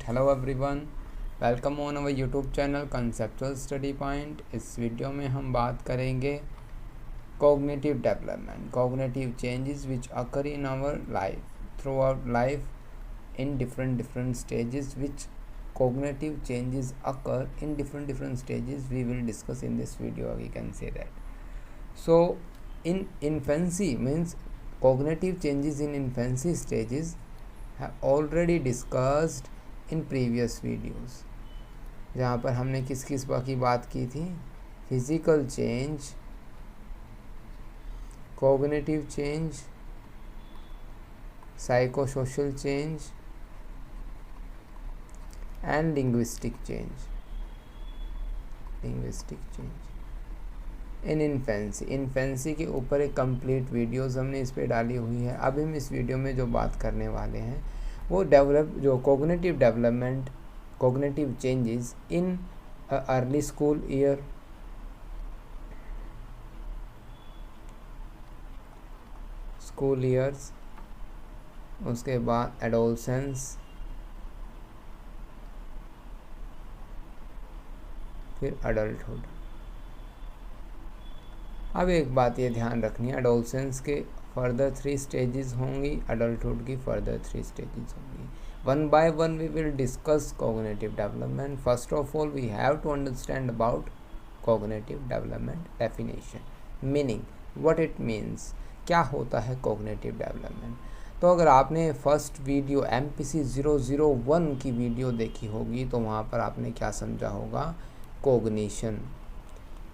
Hello everyone, welcome on our YouTube channel conceptual study point. इस video में हम बात करेंगे cognitive development, cognitive changes which occur in our life throughout life in different stages which cognitive changes occur in different stages. We will discuss in this video, we can say that. So in infancy means cognitive changes in infancy stages have already discussed in previous videos, जहाँ पर हमने किस किस की बात की थी, physical change, cognitive change, psychosocial change and linguistic change in infancy के ऊपर एक कंप्लीट वीडियोस हमने इस पे डाली हुई है। अब हम इस वीडियो में जो बात करने वाले हैं वो जो cognitive development, cognitive changes in early school years, उसके बाद एडोलसेंस, फिर अडल्टहुड। अब एक बात ये ध्यान रखनी है, एडोलसेंस के फर्दर 3 स्टेजेस होंगी, अडल्टहुड की फर्दर 3 स्टेजेस होंगी। One by one we will discuss cognitive development. First of all we have to understand about cognitive development definition, meaning, what it means, क्या होता है कॉग्निटिव डेवलपमेंट। तो अगर आपने फर्स्ट वीडियो MPC 001 की video देखी होगी तो वहाँ पर आपने क्या समझा होगा,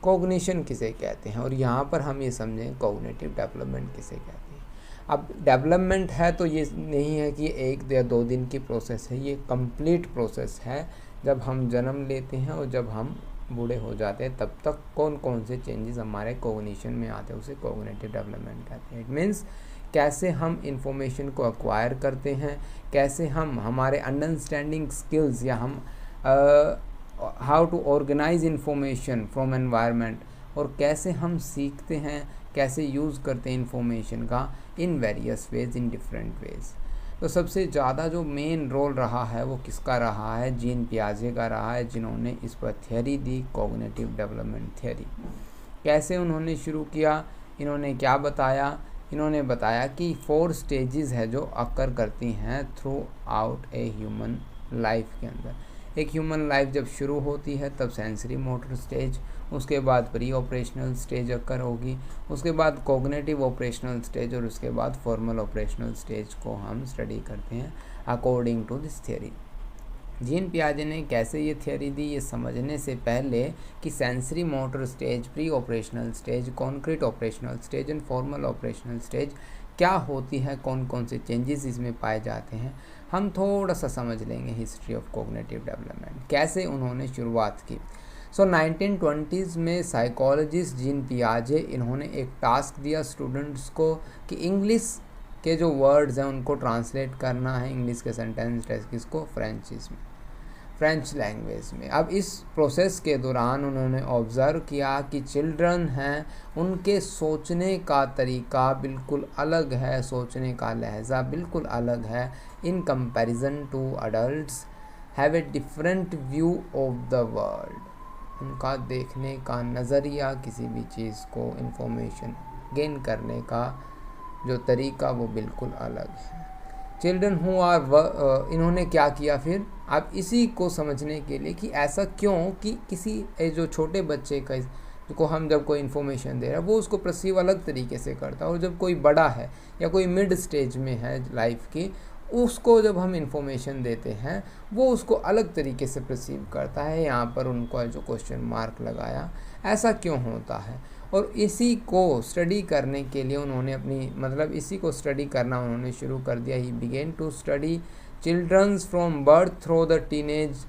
कॉग्निशन किसे कहते हैं, और यहाँ पर हम ये समझें कॉग्निटिव डेवलपमेंट किसे कहते हैं। अब डेवलपमेंट है तो ये नहीं है कि 1 या 2 दिन की प्रोसेस है, ये कंप्लीट प्रोसेस है। जब हम जन्म लेते हैं और जब हम बूढ़े हो जाते हैं तब तक कौन कौन से चेंजेस हमारे कॉग्निशन में आते हैं उसे कॉग्निटिव डेवलपमेंट कहते हैं। इट मीन्स कैसे हम इंफॉर्मेशन को एक्वायर करते हैं, कैसे हम हमारे अंडरस्टैंडिंग स्किल्स या हम how to organise information from environment, और कैसे हम सीखते हैं, कैसे यूज़ करते हैं इंफॉर्मेशन का in various ways, in different ways. तो सबसे ज़्यादा जो मेन रोल रहा है वो किसका रहा है, जीन पियाजे का रहा है, जिन्होंने इस पर थ्योरी दी, कॉग्निटिव डेवलपमेंट थ्योरी। कैसे उन्होंने शुरू किया, इन्होंने क्या बताया, इन्होंने बताया कि 4 स्टेजेस है जो अकर करती हैं through out a human life के अंदर। एक ह्यूमन लाइफ जब शुरू होती है तब सेंसरी मोटर स्टेज, उसके बाद प्री ऑपरेशनल स्टेज अकर होगी, उसके बाद कॉग्निटिव ऑपरेशनल स्टेज, और उसके बाद फॉर्मल ऑपरेशनल स्टेज को हम स्टडी करते हैं according to this theory. Jean पियाजे ने कैसे ये थियरी दी, ये समझने से पहले कि sensory motor stage, pre operational stage, concrete operational stage and formal operational stage क्या होती है, कौन कौन से चेंजेस इसमें पाए जाते हैं, हम थोड़ा सा समझ लेंगे हिस्ट्री ऑफ कॉग्निटिव डेवलपमेंट, कैसे उन्होंने शुरुआत की। 1920s में साइकोलॉजिस्ट जीन पियाजे, इन्होंने एक टास्क दिया स्टूडेंट्स को कि इंग्लिश के जो वर्ड्स हैं उनको ट्रांसलेट करना है, इंग्लिश के सेंटेंस टेक्स्ट को फ्रेंच लैंग्वेज में। अब इस प्रोसेस के दौरान उन्होंने ऑब्ज़र्व किया कि चिल्ड्रन हैं, उनके सोचने का तरीका बिल्कुल अलग है, सोचने का लहजा बिल्कुल अलग है in comparison to adults, have a different view of the world. उनका देखने का नज़रिया, किसी भी चीज़ को इंफॉर्मेशन गेन करने का जो तरीका वो बिल्कुल अलग है। चिल्ड्रन हु आर इन्होंने क्या किया फिर, आप इसी को समझने के लिए कि ऐसा क्यों कि किसी जो छोटे बच्चे का को हम जब कोई इन्फॉर्मेशन दे रहा है वो उसको परसीव अलग तरीके से करता है, और जब कोई बड़ा है या कोई मिड स्टेज में है लाइफ की, उसको जब हम इंफॉर्मेशन देते हैं वो उसको अलग तरीके से परसीव करता है। यहाँ पर उनको जो क्वेश्चन मार्क लगाया, ऐसा क्यों होता है, और इसी को स्टडी करने के लिए उन्होंने इसी को स्टडी करना उन्होंने शुरू कर दिया। He began to study childrens from birth through the teenage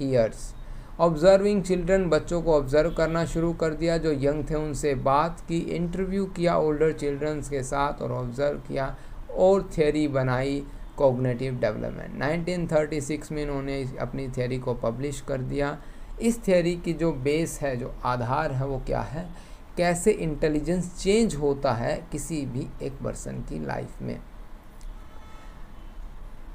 years, observing children, बच्चों को ऑब्जर्व करना शुरू कर दिया, जो यंग थे उनसे बात की, इंटरव्यू किया ओल्डर चिल्ड्रंस के साथ और ऑब्जर्व किया, और थ्योरी बनाई कॉग्निटिव डेवलपमेंट। 1936 में इन्होंने अपनी थ्योरी को पब्लिश कर दिया। इस थ्योरी की जो बेस है, जो आधार है वो क्या है, कैसे इंटेलिजेंस चेंज होता है किसी भी एक पर्सन की लाइफ में।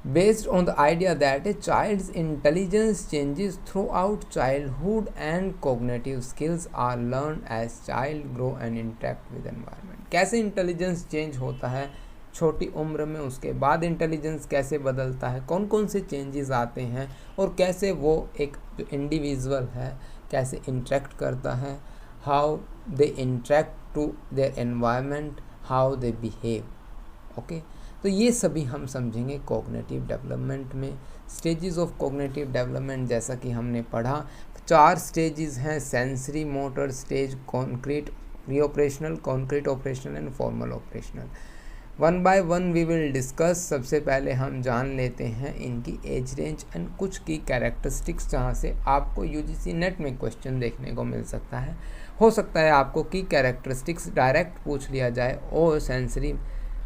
based on the idea that a child's intelligence changes throughout childhood and cognitive skills are learned as child grow and interact with environment। कैसे इंटेलिजेंस चेंज होता है छोटी उम्र में, उसके बाद इंटेलिजेंस कैसे बदलता है, कौन कौन से चेंजेस आते हैं और कैसे वो एक जो इंडिविजुअल है कैसे इंटरेक्ट करता है, how they interact to their environment, how they behave. Okay, तो ये सभी हम समझेंगे कॉग्निटिव डेवलपमेंट में। स्टेजेस ऑफ कॉग्निटिव डेवलपमेंट जैसा कि हमने पढ़ा 4 स्टेजेस हैं, sensory motor stage, concrete pre operational, concrete operational and formal operational. One by one we will discuss. सबसे पहले हम जान लेते हैं इनकी एज रेंज एंड कुछ की कैरेक्टरिस्टिक्स, जहाँ से आपको यूजीसी नेट में क्वेश्चन देखने को मिल सकता है। हो सकता है आपको की कैरेक्टरिस्टिक्स डायरेक्ट पूछ लिया जाए और सेंसरी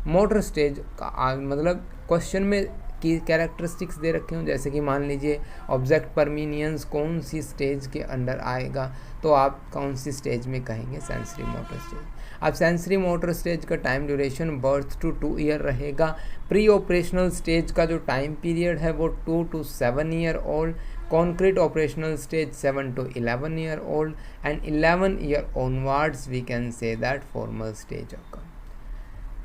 मोटर स्टेज का मतलब क्वेश्चन में की कैरेक्टरिस्टिक्स दे रखे हों, जैसे कि मान लीजिए ऑब्जेक्ट परमीनियंस कौन सी स्टेज के अंडर आएगा, तो आप कौन सी स्टेज में कहेंगे, सेंसरी मोटर स्टेज। अब सेंसरी मोटर स्टेज का time duration birth to 2 year रहेगा। प्री ऑपरेशनल स्टेज का जो टाइम पीरियड है वो 2 to 7 year old, concrete operational stage 7 to 11 year old and 11 year onwards we can say that formal stage occur.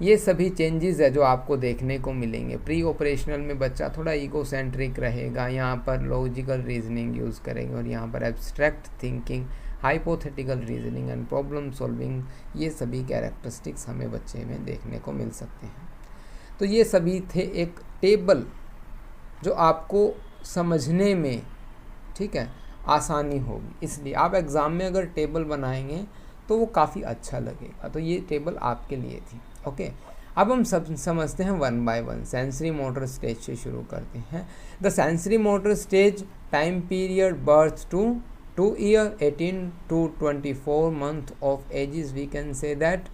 ये सभी changes है जो आपको देखने को मिलेंगे। प्री ऑपरेशनल में बच्चा थोड़ा ईगोसेंट्रिक रहेगा, यहाँ पर लॉजिकल रीजनिंग यूज़ करेंगे और यहाँ पर abstract thinking, hypothetical reasoning and problem solving, ये सभी कैरेक्टरिस्टिक्स हमें बच्चे में देखने को मिल सकते हैं। तो ये सभी थे एक टेबल जो आपको समझने में, ठीक है, आसानी होगी, इसलिए आप एग्ज़ाम में अगर टेबल बनाएंगे तो वो काफ़ी अच्छा लगेगा। तो ये टेबल आपके लिए थी। ओके, अब हम सब समझते हैं one by one. Sensory motor stage से शुरू करते हैं। The sensory motor stage time period birth to 2 year 18 to 24 month of ages we can say that।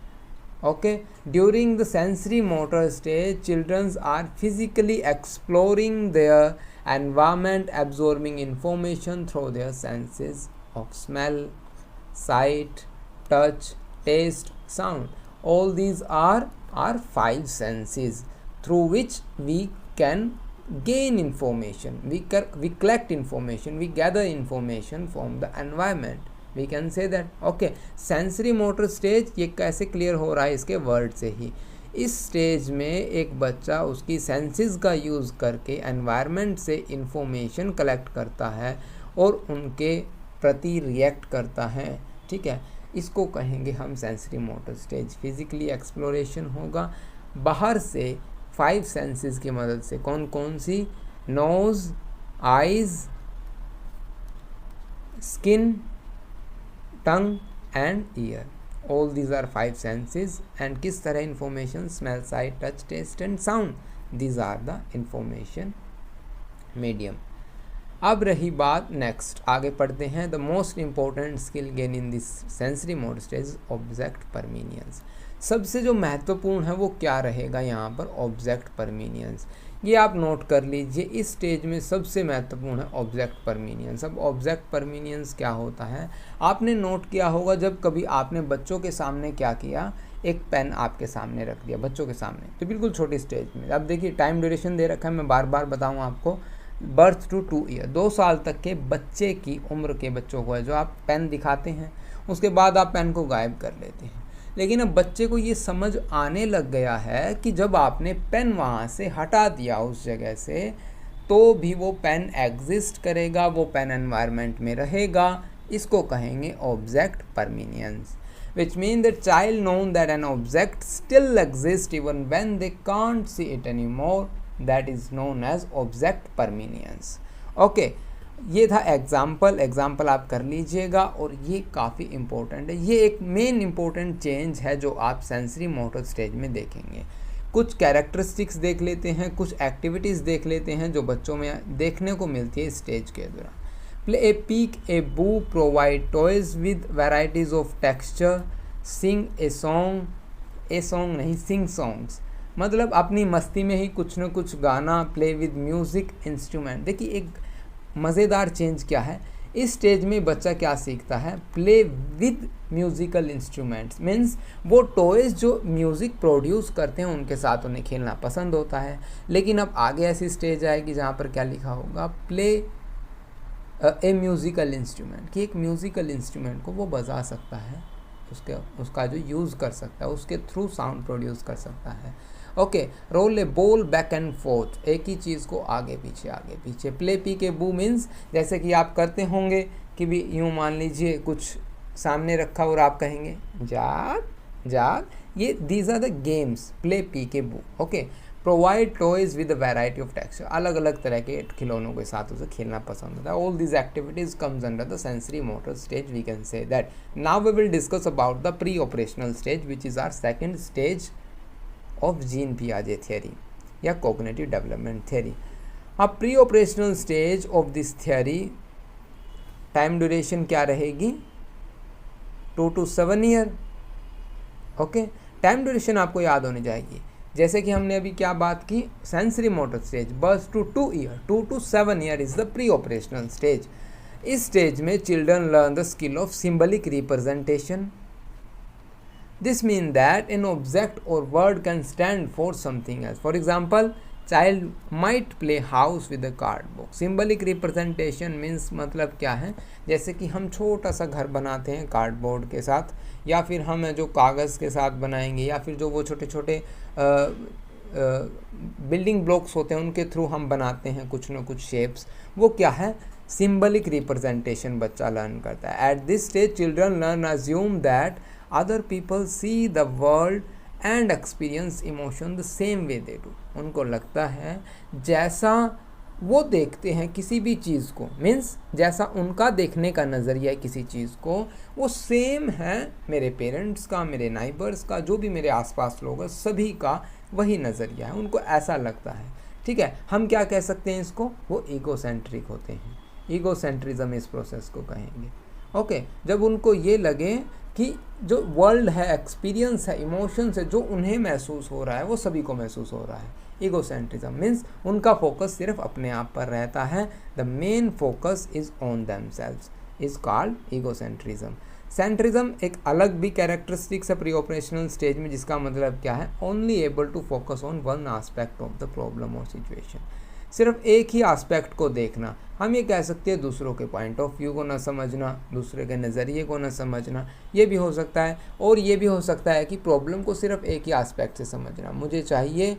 okay, during the sensory motor stage children are physically exploring their environment, absorbing information through their senses of smell, sight, touch, taste, sound. All these are 5 senses through which we can gain information, we collect information, we gather information from the environment, we can say that। okay, sensory motor stage ये कैसे clear हो रहा है इसके word से ही। इस stage में एक बच्चा उसकी सेंसेस का यूज़ करके एनवायरनमेंट से इंफॉर्मेशन कलेक्ट करता है और उनके प्रति रिएक्ट करता है, ठीक है, इसको कहेंगे हम sensory motor stage. Physically exploration होगा बाहर से 5 सेंसेस की मदद से, कौन कौन सी, nose, eyes, skin, tongue and ear, all these are 5 senses. And किस तरह information, smell, sight, touch, taste and sound, these are the information medium. अब रही बात नेक्स्ट, आगे पढ़ते हैं। The most important skill gain in this sensory motor stage object permanence. सबसे जो महत्वपूर्ण है वो क्या रहेगा यहाँ पर, ऑब्जेक्ट परमीनियंस। ये आप नोट कर लीजिए, इस स्टेज में सबसे महत्वपूर्ण है ऑब्जेक्ट परमीनियंस। अब ऑब्जेक्ट परमीनियंस क्या होता है, आपने नोट किया होगा जब कभी आपने बच्चों के सामने क्या किया, एक पेन आपके सामने रख दिया बच्चों के सामने, तो बिल्कुल छोटी स्टेज में। अब देखिए टाइम ड्यूरेशन दे रखा है, मैं बार बार बताऊँ आपको, बर्थ टू 2 ईयर, 2 साल तक के बच्चे की उम्र के बच्चों को है जो आप पेन दिखाते हैं, उसके बाद आप पेन को गायब कर लेते हैं। लेकिन अब बच्चे को ये समझ आने लग गया है कि जब आपने पेन वहाँ से हटा दिया उस जगह से, तो भी वो पेन एग्जिस्ट करेगा, वो पेन एनवायरनमेंट में रहेगा। इसको कहेंगे object परमीनियंस, which mean the child known that an object still exists even when they can't see it anymore, that is known as object permanence। Okay, ये था एग्जाम्पल आप कर लीजिएगा और ये काफ़ी इम्पोर्टेंट है। ये एक मेन इम्पोर्टेंट चेंज है जो आप सेंसरी मोटर स्टेज में देखेंगे। कुछ कैरेक्टरिस्टिक्स देख लेते हैं, कुछ एक्टिविटीज़ देख लेते हैं जो बच्चों में देखने को मिलती है इस स्टेज के दौरान। Play A peek a boo, provide toys with varieties of texture, sing a song नहीं, सिंग सॉन्ग्स, मतलब अपनी मस्ती में ही कुछ न कुछ गाना, प्ले विद म्यूज़िक इंस्ट्रूमेंट। देखिए एक मज़ेदार चेंज क्या है, इस स्टेज में बच्चा क्या सीखता है, play with musical instruments, means वो टॉयज़ जो म्यूज़िक प्रोड्यूस करते हैं उनके साथ उन्हें खेलना पसंद होता है। लेकिन अब आगे ऐसी स्टेज आएगी जहाँ पर क्या लिखा होगा, प्ले ए म्यूज़िकल इंस्ट्रूमेंट, कि एक म्यूज़िकल इंस्ट्रूमेंट को वो बजा सकता है, उसका जो यूज़ कर सकता है, उसके थ्रू साउंड प्रोड्यूस कर सकता है। Okay, roll a ball back and forth, एक ही चीज़ को आगे पीछे। प्ले पी के बू मीन्स जैसे कि आप करते होंगे कि भी यूँ मान लीजिए कुछ सामने रखा और आप कहेंगे जाग, ये these are the games, play peek a boo. Okay, provide toys with a variety of texture, अलग अलग तरह के खिलौनों के साथ उसे खेलना पसंद होता है। All these activities comes under the sensory motor stage, we can say that. Now we will discuss about the pre operational stage which is our second stage of Jean पियाजे थियरी या कोग्निटिव डेवलपमेंट थियरी। अब pre operational stage of this theory time duration क्या रहेगी, 2 to 7 year. Okay, time duration आपको याद होनी चाहिए, जैसे कि हमने अभी क्या बात की, sensory motor stage birth to 2 year, 2 to 7 year is the pre operational stage. इस स्टेज में children learn the skill of symbolic representation. This means that an object or word can stand for something else. For example, child might play house with a cardboard. Symbolic representation means मतलब क्या है, जैसे कि हम छोटा सा घर बनाते हैं कार्डबोर्ड के साथ, या फिर हम जो कागज़ के साथ बनाएंगे, या फिर जो वो छोटे छोटे बिल्डिंग ब्लॉक्स होते हैं उनके थ्रू हम बनाते हैं कुछ ना कुछ शेप्स, वो क्या है, सिंबलिक रिप्रेजेंटेशन बच्चा लर्न करता है। At this stage children learn assume that other people see the world and experience emotion the same way they do. उनको लगता है जैसा वो देखते हैं किसी भी चीज़ को, मीन्स जैसा उनका देखने का नज़रिया है किसी चीज़ को, वो सेम है मेरे पेरेंट्स का, मेरे नाइबर्स का, जो भी मेरे आसपास लोग हैं सभी का वही नज़रिया है, उनको ऐसा लगता है। ठीक है, हम क्या कह सकते हैं इसको, वो ईगोसेंट्रिक होते हैं, ईगोसेंट्रिज्म इस प्रोसेस को कहेंगे। ओके, जब उनको ये लगे कि जो वर्ल्ड है, एक्सपीरियंस है, इमोशंस है, जो उन्हें महसूस हो रहा है वो सभी को महसूस हो रहा है। ईगोसेंट्रिज्म मीन्स उनका फोकस सिर्फ अपने आप पर रहता है, the main focus is on themselves, is called egocentrism. Centrism एक अलग भी कैरेक्टरिस्टिक्स है प्री ऑपरेशनल स्टेज में, जिसका मतलब क्या है, only able to focus on one aspect of the problem और सिचुएशन, सिर्फ एक ही एस्पेक्ट को देखना। हम ये कह सकते हैं दूसरों के पॉइंट ऑफ व्यू को ना समझना, दूसरे के नज़रिए को ना समझना, ये भी हो सकता है। और ये भी हो सकता है कि प्रॉब्लम को सिर्फ एक ही एस्पेक्ट से समझना, मुझे चाहिए,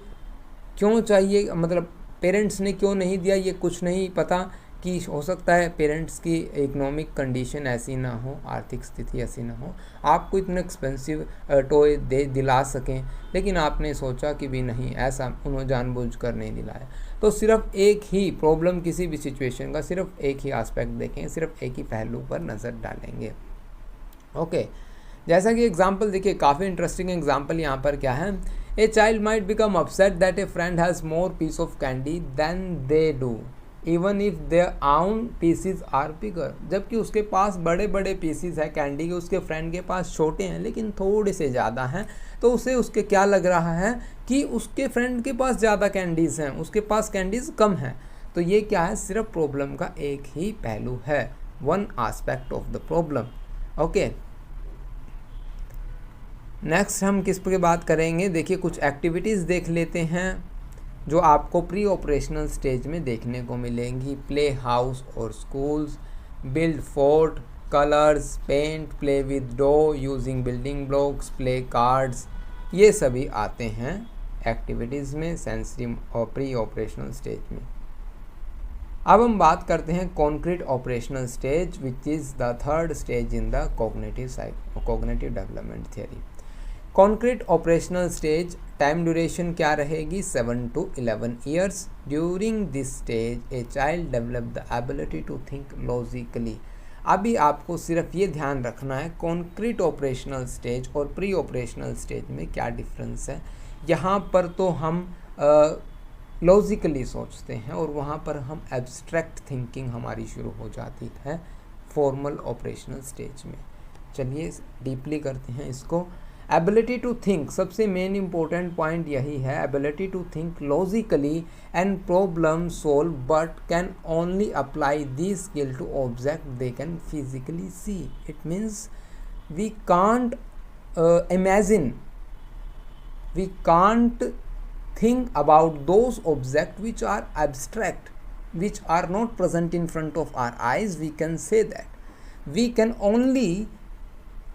क्यों चाहिए, मतलब पेरेंट्स ने क्यों नहीं दिया, ये कुछ नहीं पता, कि हो सकता है पेरेंट्स की इकोनॉमिक कंडीशन ऐसी ना हो, आर्थिक स्थिति ऐसी ना हो, आपको इतना एक्सपेंसिव टॉय दिला सकें, लेकिन आपने सोचा कि भी नहीं, ऐसा उन्होंने जानबूझकर नहीं दिलाया। तो सिर्फ एक ही प्रॉब्लम, किसी भी सिचुएशन का सिर्फ एक ही एस्पेक्ट देखें, सिर्फ एक ही पहलू पर नज़र डालेंगे। ओके, जैसा कि एग्जाम्पल देखिए, काफ़ी इंटरेस्टिंग एग्जाम्पल यहाँ पर क्या है, a child might become upset that a friend has more piece of candy than they do even if their own pieces are bigger. जबकि उसके पास बड़े बड़े पीसीज है कैंडी के, उसके फ्रेंड के पास छोटे हैं लेकिन थोड़े से ज़्यादा हैं, तो उसे उसके क्या लग रहा है कि उसके फ्रेंड के पास ज़्यादा कैंडीज़ हैं, उसके पास कैंडीज़ कम हैं। तो ये क्या है, सिर्फ प्रॉब्लम का एक ही पहलू है, one aspect of the problem. Okay, next हम किस पर बात करेंगे, देखिए कुछ एक्टिविटीज़ देख लेते हैं जो आपको प्री ऑपरेशनल स्टेज में देखने को मिलेंगी। प्ले हाउस और schools, build fort, colours, paint, play with dough using building blocks, play cards, ये सभी आते हैं एक्टिविटीज़ में सेंसरी और प्री ऑपरेशनल स्टेज में। अब हम बात करते हैं concrete operational stage which is the third stage in the cognitive development theory. Concrete operational stage time duration क्या रहेगी, 7 to 11 years. During this stage a child develop the ability to think logically. अभी आपको सिर्फ ये ध्यान रखना है concrete operational stage और प्री ऑपरेशनल स्टेज में क्या डिफरेंस है। यहाँ पर तो हम लॉजिकली सोचते हैं और वहाँ पर हम एब्स्ट्रैक्ट थिंकिंग हमारी शुरू हो जाती है फॉर्मल ऑपरेशनल स्टेज में। चलिए डीपली करते हैं इसको। एबिलिटी टू थिंक, सबसे मेन इंपॉर्टेंट पॉइंट यही है, ability to think logically and problem solve, but can only apply this skill to object they can physically see. It means we can't imagine, we can't think about those objects which are abstract, which are not present in front of our eyes. We can say that we can only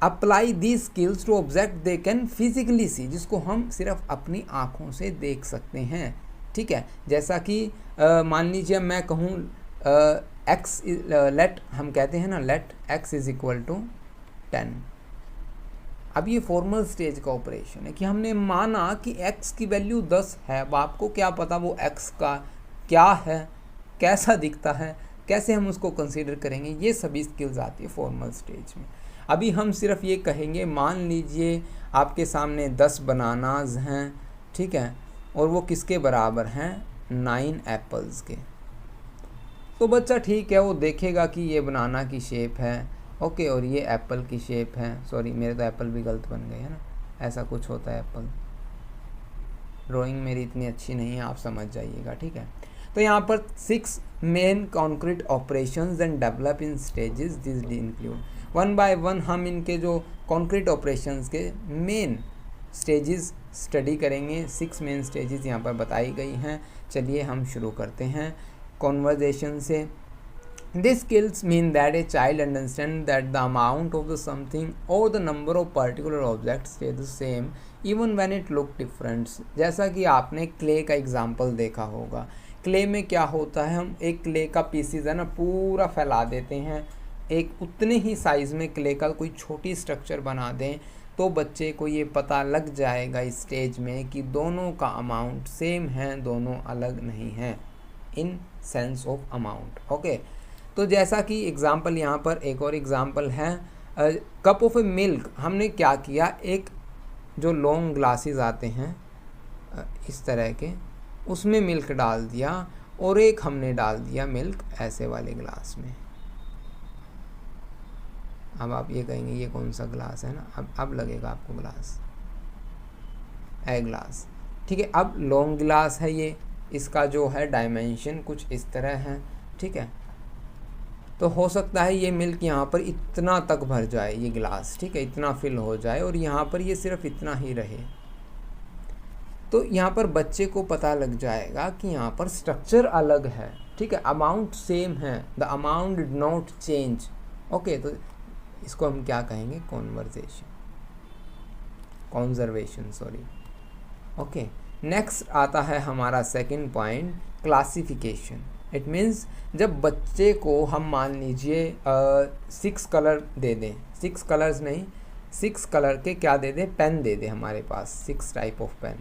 apply these skills to object they can physically see, जिसको हम सिर्फ अपनी आँखों से देख सकते हैं. ठीक है, जैसा कि मान लीजिए मैं कहूँ x लेट, हम कहते हैं ना let x is equal to 10. अब ये फॉर्मल स्टेज का ऑपरेशन है कि हमने माना कि x की वैल्यू 10 है. अब आपको क्या पता वो x का क्या है, कैसा दिखता है, कैसे हम उसको कंसीडर करेंगे, ये सभी स्किल्स आती है फॉर्मल स्टेज में. अभी हम सिर्फ ये कहेंगे, मान लीजिए आपके सामने 10 बनानाज हैं, ठीक है, और वो किसके बराबर हैं, 9 एप्पल्स के. तो बच्चा ठीक है, वो देखेगा कि ये बनाना की शेप है, ओके, और ये एप्पल की शेप है. सॉरी, मेरे तो एप्पल भी गलत बन गए है ना, ऐसा कुछ होता है एप्पल. ड्राइंग मेरी इतनी अच्छी नहीं है, आप समझ जाइएगा. ठीक है, तो यहाँ पर 6 main concrete operations and develop in stages. This include, one by one हम इनके जो कॉन्क्रीट ऑपरेशंस के मेन स्टेजेस स्टडी करेंगे. 6 मेन स्टेजेस यहाँ पर बताई गई हैं. चलिए हम शुरू करते हैं कॉन्वर्जेशन से. These skills mean that a child understands that the amount of the something or the number of particular objects stay the same even when it look different. जैसा कि आपने क्ले का एग्जाम्पल देखा होगा. क्ले में क्या होता है, हम एक क्ले का पीसीज है ना पूरा फैला देते हैं, एक उतने ही साइज़ में क्ले का कोई छोटी स्ट्रक्चर बना दें, तो बच्चे को ये पता लग जाएगा इस स्टेज में कि दोनों का अमाउंट सेम है, दोनों अलग नहीं हैं in sense of amount. Okay, तो जैसा कि एग्ज़ाम्पल यहाँ पर एक और एग्ज़ाम्पल है, कप ऑफ ए मिल्क. हमने क्या किया, एक जो लॉन्ग ग्लासेस आते हैं इस तरह के, उसमें मिल्क डाल दिया, और एक हमने डाल दिया मिल्क ऐसे वाले ग्लास में. अब आप ये कहेंगे ये कौन सा ग्लास है ना, अब लगेगा आपको ग्लास, ए ग्लास. ठीक है, अब लॉन्ग ग्लास है ये, इसका जो है डायमेंशन कुछ इस तरह है. ठीक है, तो हो सकता है ये मिल्क यहाँ पर इतना तक भर जाए, ये ग्लास, ठीक है, इतना फिल हो जाए, और यहाँ पर ये सिर्फ इतना ही रहे. तो यहाँ पर बच्चे को पता लग जाएगा कि यहाँ पर स्ट्रक्चर अलग है. ठीक है, अमाउंट सेम है, the amount did not change. Okay, तो इसको हम क्या कहेंगे, कॉन्जर्वेशन. सॉरी. ओके, नेक्स्ट आता है हमारा second point, classification. It means जब बच्चे को हम मान लीजिए 6 कलर दे दें, 6 कलर्स नहीं, 6 कलर के क्या दे दें, पेन दे दें हमारे पास, 6 टाइप ऑफ पेन.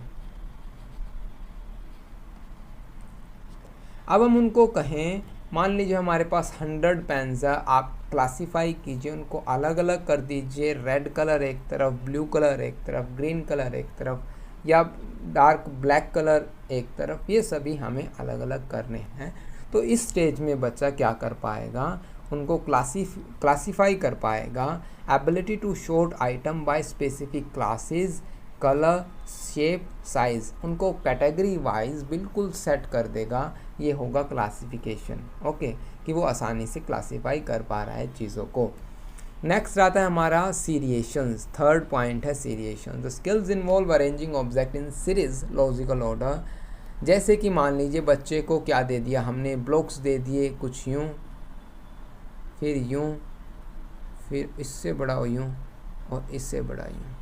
अब हम उनको कहें, मान लीजिए हमारे पास 100 पेन्स है, आप क्लासीफाई कीजिए, उनको अलग अलग कर दीजिए. रेड कलर एक तरफ, ब्लू कलर एक तरफ, ग्रीन कलर एक तरफ, या डार्क ब्लैक कलर एक तरफ. ये सभी हमें अलग अलग करने हैं. तो इस स्टेज में बच्चा क्या कर पाएगा, उनको क्लासीफाई कर पाएगा. Ability to sort item by specific classes, colour, shape, size, उनको कैटेगरी वाइज बिल्कुल सेट कर देगा. ये होगा क्लासिफिकेशन. ओके, कि वो आसानी से क्लासीफाई कर पा रहा है चीज़ों को. नेक्स्ट आता है हमारा सीरिएशंस. थर्ड पॉइंट है seriation. The skills involve arranging object in series logical order. जैसे कि मान लीजिए बच्चे को क्या दे दिया हमने, ब्लॉक्स दे दिए, कुछ यूँ, फिर यूँ, फिर इससे बड़ा यूँ, और इससे बड़ा यूँ.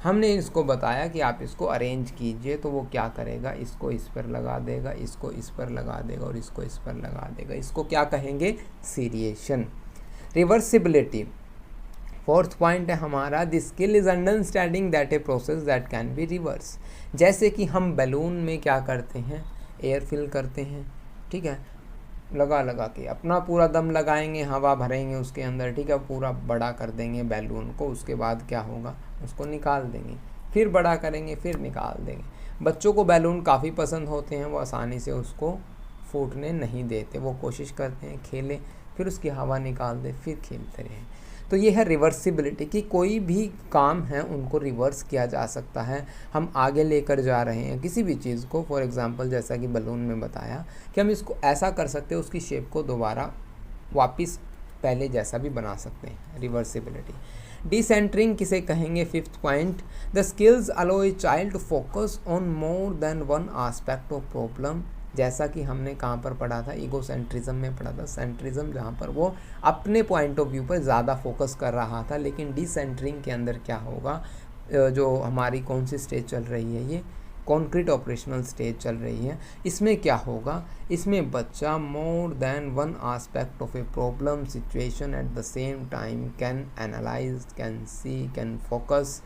हमने इसको बताया कि आप इसको अरेंज कीजिए, तो वो क्या करेगा, इसको इस पर लगा देगा, इसको इस पर लगा देगा, और इसको इस पर लगा देगा. इसको क्या कहेंगे, सीरिएशन. रिवर्सिबिलिटी. फोर्थ पॉइंट है हमारा, the skill is understanding that a process that can be reverse. जैसे कि हम बैलून में क्या करते हैं, एयर फिल करते हैं. ठीक है, लगा के अपना पूरा दम लगाएंगे, हवा भरेंगे उसके अंदर. ठीक है, पूरा बड़ा कर देंगे बैलून को, उसके बाद क्या होगा, उसको निकाल देंगे, फिर बड़ा करेंगे, फिर निकाल देंगे. बच्चों को बैलून काफ़ी पसंद होते हैं, वो आसानी से उसको फूटने नहीं देते, वो कोशिश करते हैं खेलें, फिर उसकी हवा निकाल दे, फिर खेलते रहें. तो ये है रिवर्सिबिलिटी कि कोई भी काम है उनको रिवर्स किया जा सकता है। हम आगे लेकर जा रहे हैं किसी भी चीज़ को, फॉर एग्जांपल जैसा कि बलून में बताया कि हम इसको ऐसा कर सकते हैं, उसकी शेप को दोबारा वापस पहले जैसा भी बना सकते हैं, रिवर्सिबिलिटी। डिसेंटरिंग किसे कहेंगे? Fifth point, the skills allow a child to focus on more than one aspect of problem. जैसा कि हमने कहाँ पर पढ़ा था, ईगोसेंट्रिज्म में पढ़ा था, सेंट्रिज्म जहाँ पर वो अपने पॉइंट ऑफ व्यू पर ज़्यादा फोकस कर रहा था। लेकिन डिसेंटरिंग के अंदर क्या होगा, जो हमारी कौन सी स्टेज चल रही है, ये कॉन्क्रीट ऑपरेशनल स्टेज चल रही है, इसमें क्या होगा, इसमें बच्चा मोर than one aspect of a problem situation at the same time can analyse, can see, can focus.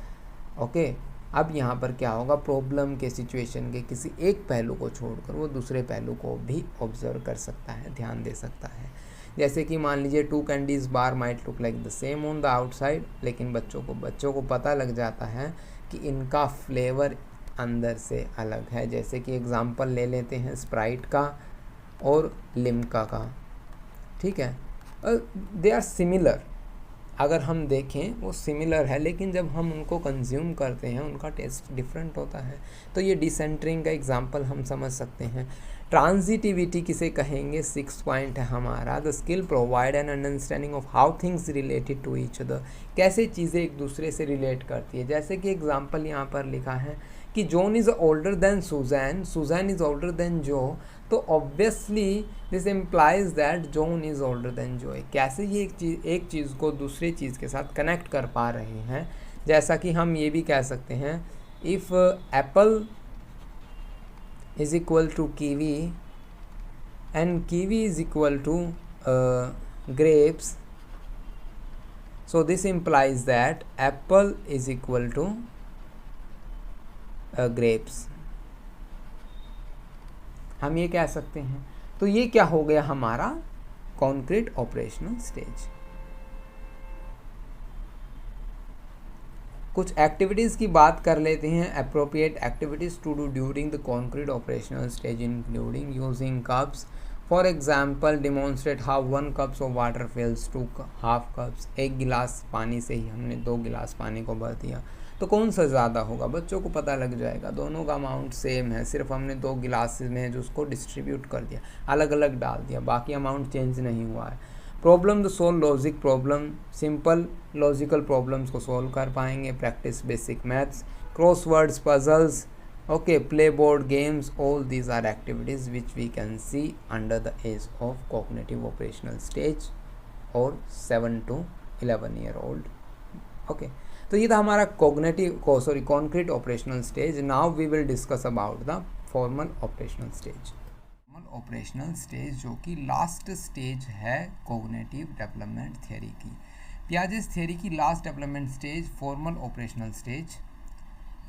Okay, अब यहाँ पर क्या होगा, प्रॉब्लम के सिचुएशन के किसी एक पहलू को छोड़कर वो दूसरे पहलू को भी ऑब्जर्व कर सकता है, ध्यान दे सकता है। जैसे कि मान लीजिए 2 candies bar might look like the same on the outside, लेकिन बच्चों को पता लग जाता है कि इनका फ्लेवर अंदर से अलग है। जैसे कि एग्जांपल ले लेते हैं स्प्राइट का और लिम्का का, ठीक है, दे आर सिमिलर, अगर हम देखें वो सिमिलर है, लेकिन जब हम उनको कंज्यूम करते हैं उनका टेस्ट डिफरेंट होता है। तो ये डिसेंटरिंग का एग्जांपल हम समझ सकते हैं। ट्रांजिटिविटी किसे कहेंगे? 6 पॉइंट है हमारा, the skill provide an understanding of how things related to each other. कैसे चीज़ें एक दूसरे से रिलेट करती है। जैसे कि एग्जांपल यहाँ पर लिखा है कि John is older than Susan, Susan is older than Joe, तो obviously this implies that John is older than Joe. कैसे ये एक चीज़ को दूसरे चीज़ के साथ कनेक्ट कर पा रहे हैं। जैसा कि हम ये भी कह सकते हैं, if apple is equal to kiwi and kiwi is equal to grapes, so this implies that apple is equal to grapes, हम ये कह सकते हैं। तो ये क्या हो गया हमारा कॉन्क्रीट ऑपरेशनल स्टेज। कुछ एक्टिविटीज़ की बात कर लेते हैं। Appropriate activities to do during the concrete operational stage including using cups. For example demonstrate how 1 cups of water fills 2 half cups. 1 गिलास पानी से ही हमने 2 गिलास पानी को भर दिया, तो कौन सा ज़्यादा होगा, बच्चों को पता लग जाएगा। दोनों का अमाउंट सेम है, सिर्फ हमने 2 गिलास में जो उसको डिस्ट्रीब्यूट कर दिया, अलग अलग डाल दिया, बाकी अमाउंट चेंज नहीं हुआ है। Problem the solve logic problem, simple logical problems को सोल्व कर पाएंगे। Practice basic maths, crosswords, puzzles, okay, play board games, all these are activities which we can see under the age of cognitive operational stage or 7 to 11 year old. okay, तो ये था हमारा concrete operational stage. Now we will discuss about the formal operational stage. formal operational stage जो कि last stage है cognitive development theory की, Piaget's theory की last development stage formal operational stage.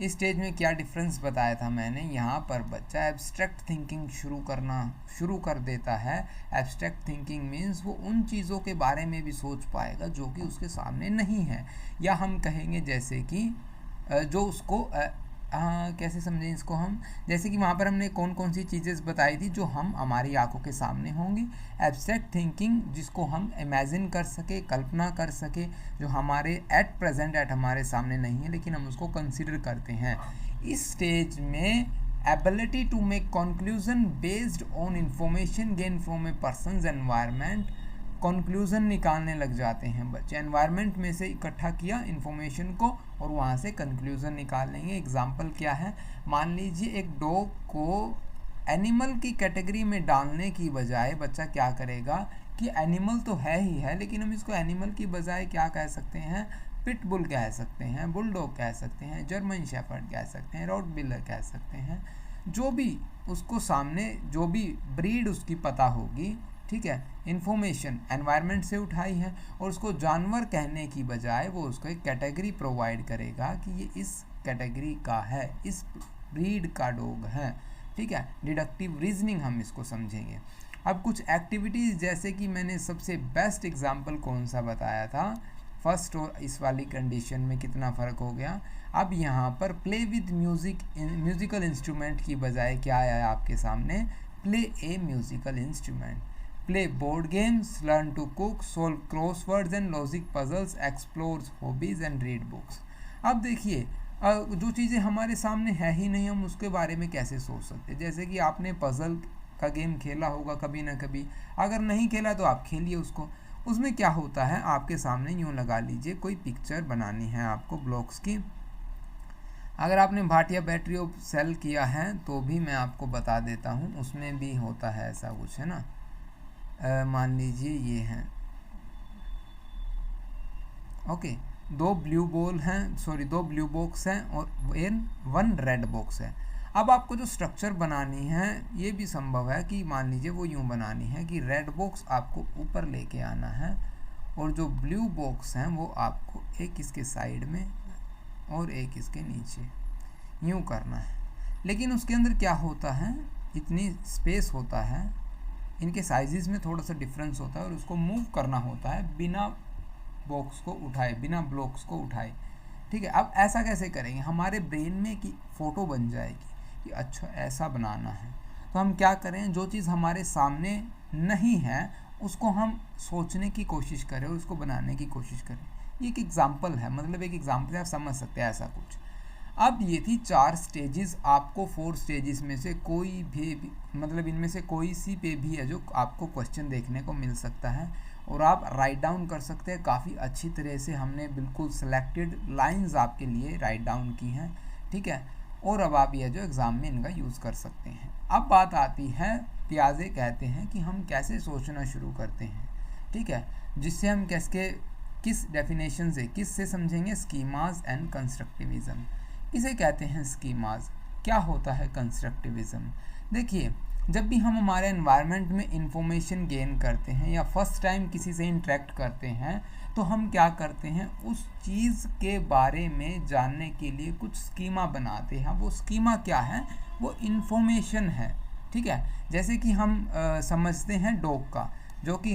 इस स्टेज में क्या डिफरेंस बताया था मैंने, यहाँ पर बच्चा एब्स्ट्रैक्ट थिंकिंग शुरू कर देता है। एब्स्ट्रैक्ट थिंकिंग मीन्स वो उन चीज़ों के बारे में भी सोच पाएगा जो कि उसके सामने नहीं है, या हम कहेंगे जैसे कि जो उसको कैसे समझें इसको हम, जैसे कि वहाँ पर हमने कौन कौन सी चीज़ें बताई थी जो हम हमारी आंखों के सामने होंगी। एब्स्ट्रैक्ट थिंकिंग जिसको हम इमेजिन कर सके, कल्पना कर सके, जो हमारे एट प्रेजेंट हमारे सामने नहीं है लेकिन हम उसको कंसिडर करते हैं। इस स्टेज में ability to make conclusion based on information gain from a person's environment, conclusion निकालने लग जाते हैं बच्चे। एनवायरनमेंट में से इकट्ठा किया इन्फॉर्मेशन को और वहाँ से कंक्लूजन निकाल लेंगे। एग्जाम्पल क्या है, मान लीजिए एक डॉग को एनिमल की कैटेगरी में डालने की बजाय बच्चा क्या करेगा कि एनिमल तो है ही है, लेकिन हम इसको एनिमल की बजाय क्या कह सकते हैं, पिटबुल कह सकते हैं, बुलडॉग कह सकते हैं, जर्मन शेफर्ड कह सकते हैं, रॉटविलर कह सकते हैं। जो भी उसको सामने जो भी ब्रीड उसकी पता होगी, ठीक है, इन्फॉर्मेशन एनवायरनमेंट से उठाई है, और उसको जानवर कहने की बजाय वो उसको एक कैटेगरी प्रोवाइड करेगा कि ये इस कैटेगरी का है, इस ब्रीड का डॉग है, ठीक है। डिडक्टिव रीजनिंग हम इसको समझेंगे। अब कुछ एक्टिविटीज़, जैसे कि मैंने सबसे बेस्ट एग्जांपल कौन सा बताया था, फर्स्ट और इस वाली कंडीशन में कितना फ़र्क हो गया। अब यहाँ पर प्ले विद म्यूज़िकल इंस्ट्रूमेंट की बजाय क्या आया आपके सामने, play A musical instrument. play board games, learn to cook, solve crosswords and logic puzzles, explores hobbies and read books। अब देखिए जो चीज़ें हमारे सामने है ही नहीं, हम उसके बारे में कैसे सोच सकते। जैसे कि आपने पज़ल का गेम खेला होगा कभी ना कभी, अगर नहीं खेला तो आप खेलिए उसको। उसमें क्या होता है, आपके सामने यूँ लगा लीजिए कोई पिक्चर बनानी है आपको ब्लॉक्स की। अगर आपने भाटिया बैटरी ऑफ सेल किया है तो भी मैं आपको बता देता हूँ, उसमें भी होता है ऐसा कुछ, है ना। मान लीजिए ये हैं, ओके, दो ब्लू बॉक्स हैं और 1 रेड बॉक्स है। अब आपको जो स्ट्रक्चर बनानी है, ये भी संभव है कि मान लीजिए वो यूँ बनानी है कि रेड बॉक्स आपको ऊपर लेके आना है और जो ब्लू बॉक्स हैं वो आपको एक इसके साइड में और एक इसके नीचे यूँ करना है। लेकिन उसके अंदर क्या होता है, इतनी स्पेस होता है, इनके साइजेस में थोड़ा सा डिफरेंस होता है और उसको मूव करना होता है बिना बॉक्स को उठाए, बिना ब्लॉक्स को उठाए। ठीक है, अब ऐसा कैसे करेंगे, हमारे ब्रेन में कि फ़ोटो बन जाएगी कि अच्छा ऐसा बनाना है। तो हम क्या करें, जो चीज़ हमारे सामने नहीं है उसको हम सोचने की कोशिश करें और उसको बनाने की कोशिश करें। ये एक एग्ज़ाम्पल है, मतलब एक एग्ज़ाम्पल आप समझ सकते हैं ऐसा कुछ। अब ये थी 4 स्टेजेस, आपको 4 स्टेजेस में से कोई भी मतलब इनमें से कोई सी पे भी है जो आपको क्वेश्चन देखने को मिल सकता है और आप राइट डाउन कर सकते हैं। काफ़ी अच्छी तरह से हमने बिल्कुल सिलेक्टेड लाइंस आपके लिए राइट डाउन की हैं, ठीक है। और अब आप ये जो एग्ज़ाम में इनका यूज़ कर सकते हैं। अब बात आती है, पियाजे कहते हैं कि हम कैसे सोचना शुरू करते हैं, ठीक है, जिससे हम किस डेफिनेशन से, किस से समझेंगे, स्कीमाज एंड कंस्ट्रक्टिविज़म। इसे कहते हैं स्कीमाज। क्या होता है कंस्ट्रक्टिविज़म? देखिए, जब भी हम हमारे एनवायरनमेंट में इंफॉर्मेशन गेन करते हैं या फर्स्ट टाइम किसी से इंटरेक्ट करते हैं तो हम क्या करते हैं, उस चीज़ के बारे में जानने के लिए कुछ स्कीमा बनाते हैं। वो स्कीमा क्या है, वो इंफॉर्मेशन है, ठीक है। जैसे कि हम समझते हैं डॉग का, जो कि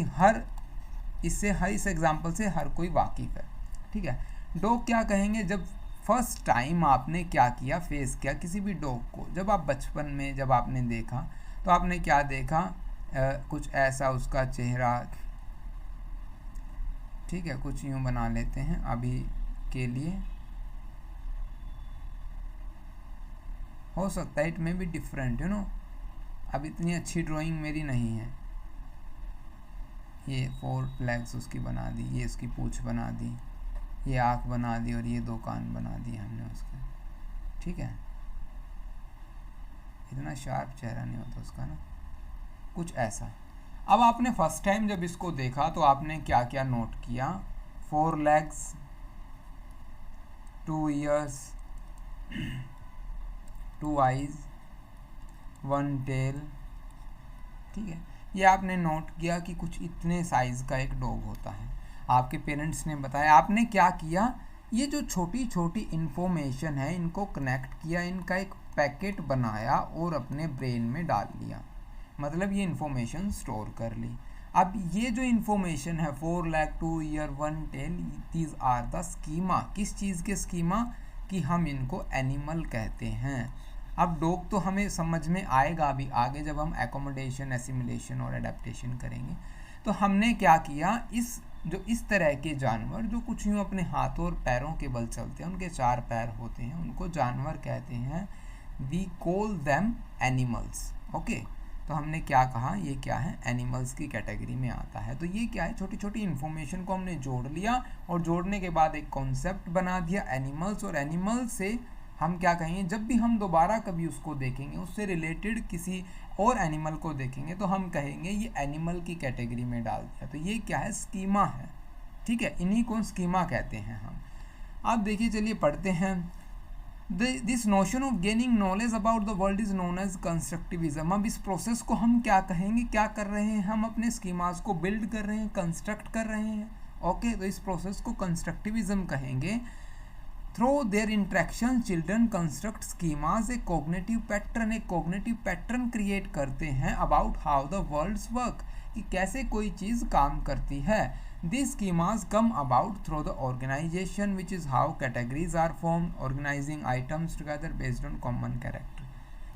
इस एग्जांपल से हर कोई वाकिफ़ है, ठीक है। डॉग क्या कहेंगे, जब फर्स्ट टाइम आपने क्या किया, फेस किया किसी भी डॉग को, जब आप बचपन में जब आपने देखा तो आपने क्या देखा, कुछ ऐसा उसका चेहरा, ठीक है, कुछ यूँ बना लेते हैं अभी के लिए, हो सकता है इट में भी डिफरेंट, यू नो। अब इतनी अच्छी ड्राइंग मेरी नहीं है। ये 4 लेग्स उसकी बना दी, ये उसकी पूँछ बना दी, ये आँख बना दी और ये 2 कान बना दिए हमने उसके, ठीक है। इतना शार्प चेहरा नहीं होता उसका ना, कुछ ऐसा। अब आपने फर्स्ट टाइम जब इसको देखा तो आपने क्या क्या नोट किया, 4 legs, 2 ears, 2 eyes, 1 tail, ठीक है। ये आपने नोट किया कि कुछ इतने साइज़ का एक डॉग होता है। आपके पेरेंट्स ने बताया, आपने क्या किया, ये जो छोटी छोटी इन्फॉर्मेशन है इनको कनेक्ट किया, इनका एक पैकेट बनाया और अपने ब्रेन में डाल लिया, मतलब ये इन्फॉर्मेशन स्टोर कर ली। अब ये जो इन्फॉर्मेशन है 4 leg, 2 ear, 1 tail, these are the schema. किस चीज़ के स्कीमा, कि हम इनको एनिमल कहते हैं। अब डॉग तो हमें समझ में आएगा अभी आगे जब हम एकोमोडेशन, एसिमिलेशन और एडेप्टेशन करेंगे। तो हमने क्या किया, इस तरह के जानवर जो कुछ यूँ अपने हाथों और पैरों के बल चलते हैं, उनके 4 पैर होते हैं, उनको जानवर कहते हैं। We call them animals, okay. तो हमने क्या कहा, ये क्या है, एनिमल्स की कैटेगरी में आता है। तो ये क्या है, छोटी छोटी इन्फॉर्मेशन को हमने जोड़ लिया और जोड़ने के बाद एक कॉन्सेप्ट बना दिया एनिमल्स। और एनिमल से हम क्या कहेंगे, जब भी हम दोबारा कभी उसको देखेंगे, उससे रिलेटेड किसी और एनिमल को देखेंगे तो हम कहेंगे ये एनिमल की कैटेगरी में डाल दिया। तो ये क्या है, स्कीमा है, ठीक है। इन्हीं को स्कीमा कहते हैं हम। अब देखिए, चलिए पढ़ते हैं। This notion of gaining knowledge about the world is known as constructivism. अब इस प्रोसेस को हम क्या कहेंगे, क्या कर रहे हैं, हम अपने स्कीमास को बिल्ड कर रहे हैं, कंस्ट्रक्ट कर रहे हैं, ओके। तो इस प्रोसेस को कंस्ट्रक्टिविज्म कहेंगे। Through their interaction children construct schemas, एक कॉग्निटिव पैटर्न क्रिएट करते हैं about how the worlds work, कि कैसे कोई चीज़ काम करती है। These schemas come about through the organization, which is how categories are formed, organizing items together based on common character.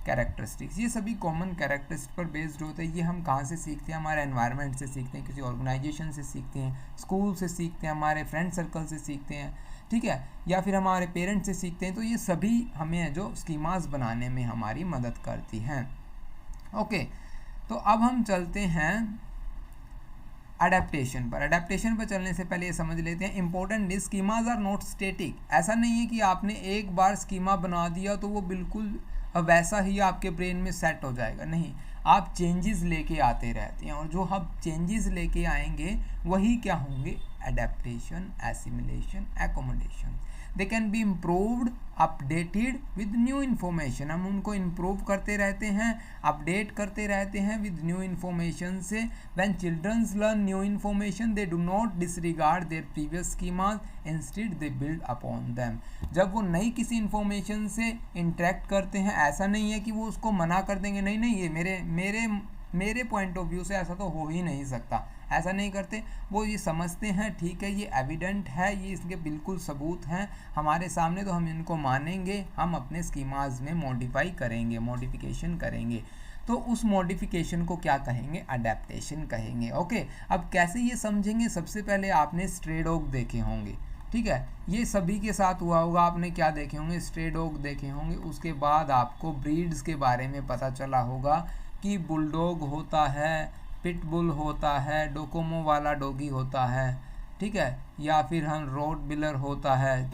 Characteristics, ये सभी कॉमन कैरेक्टरिस्टिक पर बेस्ड होते हैं। ये हम कहाँ से सीखते हैं? हमारे एनवायरनमेंट से सीखते हैं, किसी ऑर्गेनाइजेशन से सीखते हैं, स्कूल से सीखते हैं, हमारे फ्रेंड सर्कल से सीखते हैं, ठीक है, या फिर हमारे पेरेंट्स से सीखते हैं। तो ये सभी हमें जो स्कीमास बनाने में हमारी मदद करती हैं। ओके, तो अब हम चलते हैं अडेप्टेशन पर। अडेप्टेशन पर चलने से पहले ये समझ लेते हैं, important is schemas are not static. ऐसा नहीं है कि आपने एक बार स्कीमा बना दिया तो वो बिल्कुल वैसा ही आपके ब्रेन में सेट हो जाएगा, नहीं, आप चेंजेस लेके आते रहते हैं, और जो हम चेंजेस लेके आएंगे वही क्या होंगे? Adaptation, assimilation, accommodation. They can be improved, updated with new information. हम उनको इम्प्रूव करते रहते हैं, अपडेट करते रहते हैं विद न्यू इन्फॉर्मेशन से। When childrens learn new information they do not disregard their previous schemas, instead they build upon them. जब वो नई किसी इन्फॉर्मेशन से इंटरेक्ट करते हैं, ऐसा नहीं है कि वो उसको मना कर देंगे, नहीं नहीं, ये मेरे पॉइंट ऑफ व्यू से ऐसा तो हो ही नहीं सकता, ऐसा नहीं करते। वो ये समझते हैं, ठीक है, ये एविडेंट है, ये इसके बिल्कुल सबूत हैं हमारे सामने, तो हम इनको मानेंगे, हम अपने स्कीमाज में मॉडिफाई करेंगे, मॉडिफिकेशन करेंगे। तो उस मॉडिफिकेशन को क्या कहेंगे? अडेप्टेशन कहेंगे। ओके, अब कैसे ये समझेंगे? सबसे पहले आपने स्ट्रे डॉग देखे होंगे, ठीक है, ये सभी के साथ हुआ होगा। आपने क्या देखे होंगे? स्ट्रे डॉग देखे होंगे। उसके बाद आपको ब्रीड्स के बारे में पता चला होगा कि बुलडॉग होता है, पिटबुल होता है, डोकोमो वाला डॉगी होता है, ठीक है, या फिर हम रोटविलर होता है।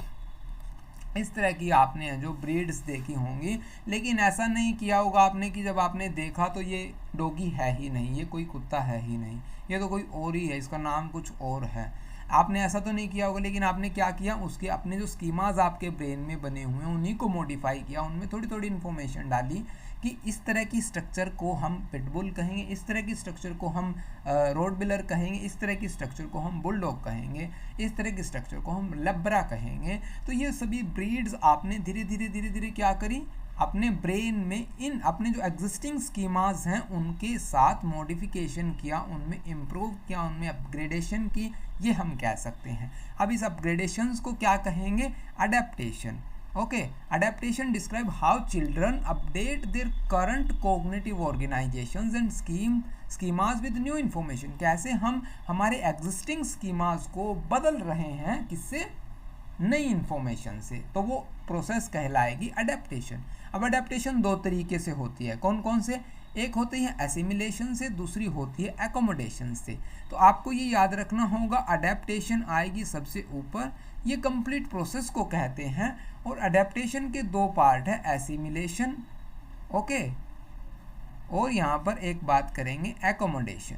इस तरह की आपने जो ब्रीड्स देखी होंगी, लेकिन ऐसा नहीं किया होगा आपने कि जब आपने देखा तो ये डॉगी है ही नहीं, ये कोई कुत्ता है ही नहीं, ये तो कोई और ही है, इसका नाम कुछ और है। आपने ऐसा तो नहीं किया होगा, लेकिन आपने क्या किया? उसके अपने जो स्कीमाज आपके ब्रेन में बने हुए हैं उन्हीं को मॉडिफाई किया, उनमें थोड़ी थोड़ी इन्फॉर्मेशन डाली कि इस तरह की स्ट्रक्चर को हम पिटबुल कहेंगे, इस तरह की स्ट्रक्चर को हम रोटविलर कहेंगे, इस तरह की स्ट्रक्चर को हम बुलडॉग कहेंगे, इस तरह की स्ट्रक्चर को हम लब्रा कहेंगे। तो ये सभी ब्रीड्स आपने धीरे धीरे क्या करी? अपने ब्रेन में इन अपने जो एग्जिस्टिंग स्कीमाज हैं उनके साथ मॉडिफिकेशन किया, उनमें इम्प्रूव किया, उनमें अपग्रेडेशन की, ये हम कह सकते हैं। अब इस अपग्रेडेशंस को क्या कहेंगे? Adaptation. Okay, adaptation describe how children update their current cognitive organisations and schemas with new information. कैसे हम हमारे एग्जिस्टिंग स्कीमाज को बदल रहे हैं, किससे? नई इन्फॉर्मेशन से। तो वो प्रोसेस कहलाएगी अडेप्टेशन। अब अडेप्टेशन दो तरीके से होती है, कौन कौन से? एक होती है एसिमिलेशन से, दूसरी होती है एकोमोडेशन से। तो आपको ये याद रखना होगा, अडेप्टेशन आएगी सबसे ऊपर, ये कंप्लीट प्रोसेस को कहते हैं। और अडेप्टेशन के दो पार्ट है, एसिमिलेशन, ओके, और यहाँ पर एक बात करेंगे एकोमोडेशन,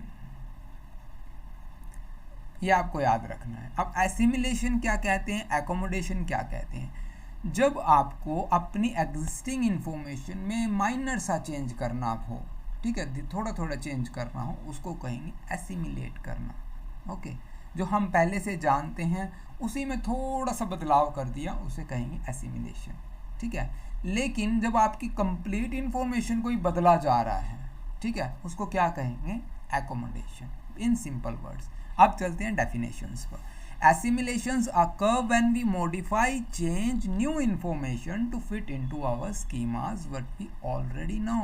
ये आपको याद रखना है। अब एसिमिलेशन क्या कहते हैं, एकोमोडेशन क्या कहते हैं? जब आपको अपनी एग्जिस्टिंग इन्फॉर्मेशन में माइनर सा चेंज करना हो, ठीक है, थोड़ा थोड़ा चेंज करना हो, उसको कहेंगे एसिमिलेट करना। ओके, जो हम पहले से जानते हैं उसी में थोड़ा सा बदलाव कर दिया, उसे कहेंगे एसिमिलेशन, ठीक है। लेकिन जब आपकी कंप्लीट इन्फॉर्मेशन कोई बदला जा रहा है, ठीक है, उसको क्या कहेंगे? Accommodation, in simple words. अब चलते हैं डेफिनेशंस पर। Assimilations occur when we modify, change new information to fit into our schemas what we already know.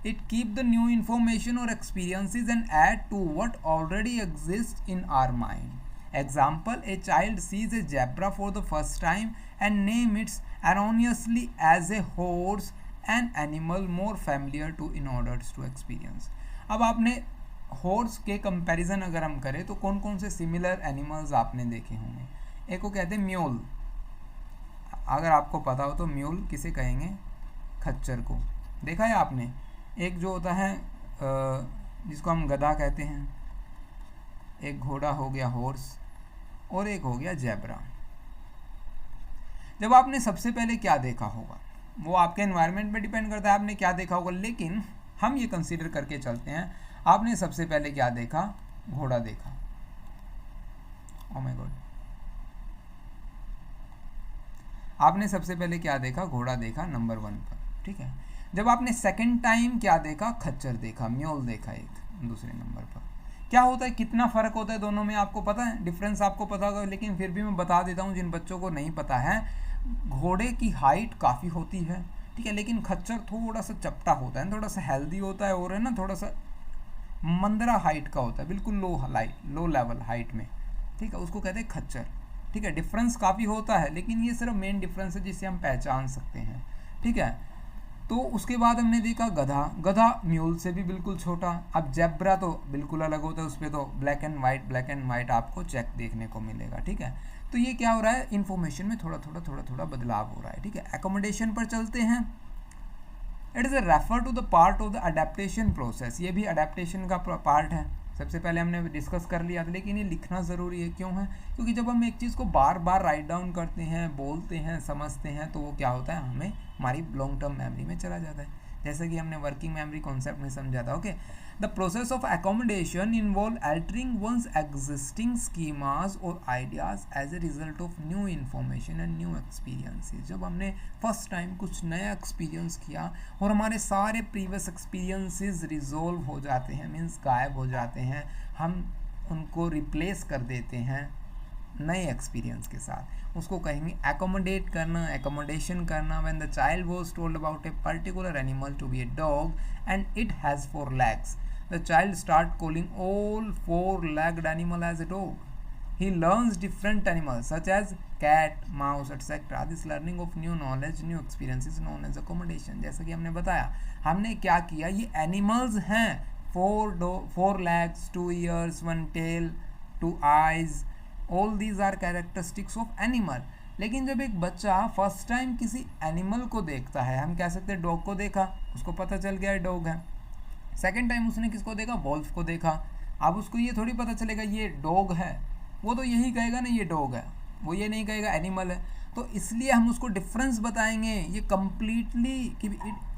It keep the new information or experiences and add to what already exists in our mind. Example, a child sees a zebra for the first time and name it erroneously as a horse, an animal more familiar to in order to experience. अब आपने horse के comparison अगर हम करें तो कौन कौन से सिमिलर एनिमल्स आपने देखे होंगे? एक को कहते हैं म्यूल, अगर आपको पता हो तो म्यूल किसे कहेंगे? खच्चर को। देखा है आपने? एक जो होता है जिसको हम गधा कहते हैं, एक घोड़ा हो गया हॉर्स, और एक हो गया जेब्रा। जब आपने सबसे पहले क्या देखा होगा, वो आपके एनवायरनमेंट पे डिपेंड करता है आपने क्या देखा होगा, लेकिन हम ये कंसीडर करके चलते हैं, आपने सबसे पहले क्या देखा? घोड़ा देखा। ओह माय गॉड, आपने सबसे पहले क्या देखा? घोड़ा देखा नंबर 1 पर, ठीक है। जब आपने सेकंड टाइम क्या देखा? खच्चर देखा, म्यूल देखा एक दूसरे नंबर पर। क्या होता है, कितना फ़र्क होता है दोनों में आपको पता है? डिफरेंस आपको पता होगा, लेकिन फिर भी मैं बता देता हूँ जिन बच्चों को नहीं पता है। घोड़े की हाइट काफ़ी होती है, ठीक है, लेकिन खच्चर थोड़ा सा चपटा होता है, थोड़ा सा हेल्दी होता है और है ना थोड़ा सा मंदरा हाइट का होता है, बिल्कुल लो लेवल हाइट में, ठीक है, उसको कहते हैं खच्चर। ठीक है, डिफरेंस काफ़ी होता है, लेकिन ये सिर्फ मेन डिफरेंस है जिससे हम पहचान सकते हैं। ठीक है, तो उसके बाद हमने देखा गधा म्यूल से भी बिल्कुल छोटा। अब जेब्रा तो बिल्कुल अलग होता है, उस पर तो ब्लैक एंड वाइट आपको चेक देखने को मिलेगा। ठीक है, तो ये क्या हो रहा है, इन्फॉर्मेशन में थोड़ा थोड़ा बदलाव हो रहा है। ठीक है, एकोमोडेशन पर चलते हैं। It is refer to the part of the adaptation process, ये भी अडेप्टेशन का पार्ट है। सबसे पहले हमने डिस्कस कर लिया था, लेकिन ये लिखना ज़रूरी है, क्यों है, क्योंकि जब हम एक चीज़ को बार बार राइट डाउन करते हैं, बोलते हैं, समझते हैं, तो वो क्या होता है, हमें हमारी लॉन्ग टर्म मेमोरी में चला जाता है, जैसे कि हमने वर्किंग मेमोरी कॉन्सेप्ट में समझा था। Okay, the process of accommodation involve altering one's existing schemas और ideas as a result of new information and new experiences. जब हमने फर्स्ट टाइम कुछ नया एक्सपीरियंस किया और हमारे सारे प्रीवियस एक्सपीरियंसेस रिजोल्व हो जाते हैं, मीन्स गायब हो जाते हैं, हम उनको रिप्लेस कर देते हैं नए एक्सपीरियंस के साथ, उसको कहेंगे एकोमोडेट करना, एकोमोडेशन करना। When the child was told about a particular animal to be a dog and it has 4 legs, the child start calling all 4-legged animal as a dog. He learns different animals such as cat, mouse, etc. This learning of new knowledge, new experience is known as accommodation. जैसा कि हमने बताया, हमने क्या किया, ये animals हैं, 4 legs, 2 ears, 1 tail, 2 eyes, all these are characteristics of animal. लेकिन जब एक बच्चा फर्स्ट टाइम किसी एनिमल को देखता है, हम कह सकते हैं डॉग को देखा, उसको पता चल गया डॉग है। सेकेंड टाइम उसने किसको देखा, वॉल्फ को देखा, अब उसको ये थोड़ी पता चलेगा ये डॉग है, वो तो यही कहेगा ना ये डॉग है, वो ये नहीं कहेगा एनिमल है। तो इसलिए हम उसको डिफरेंस बताएंगे, ये कम्प्लीटली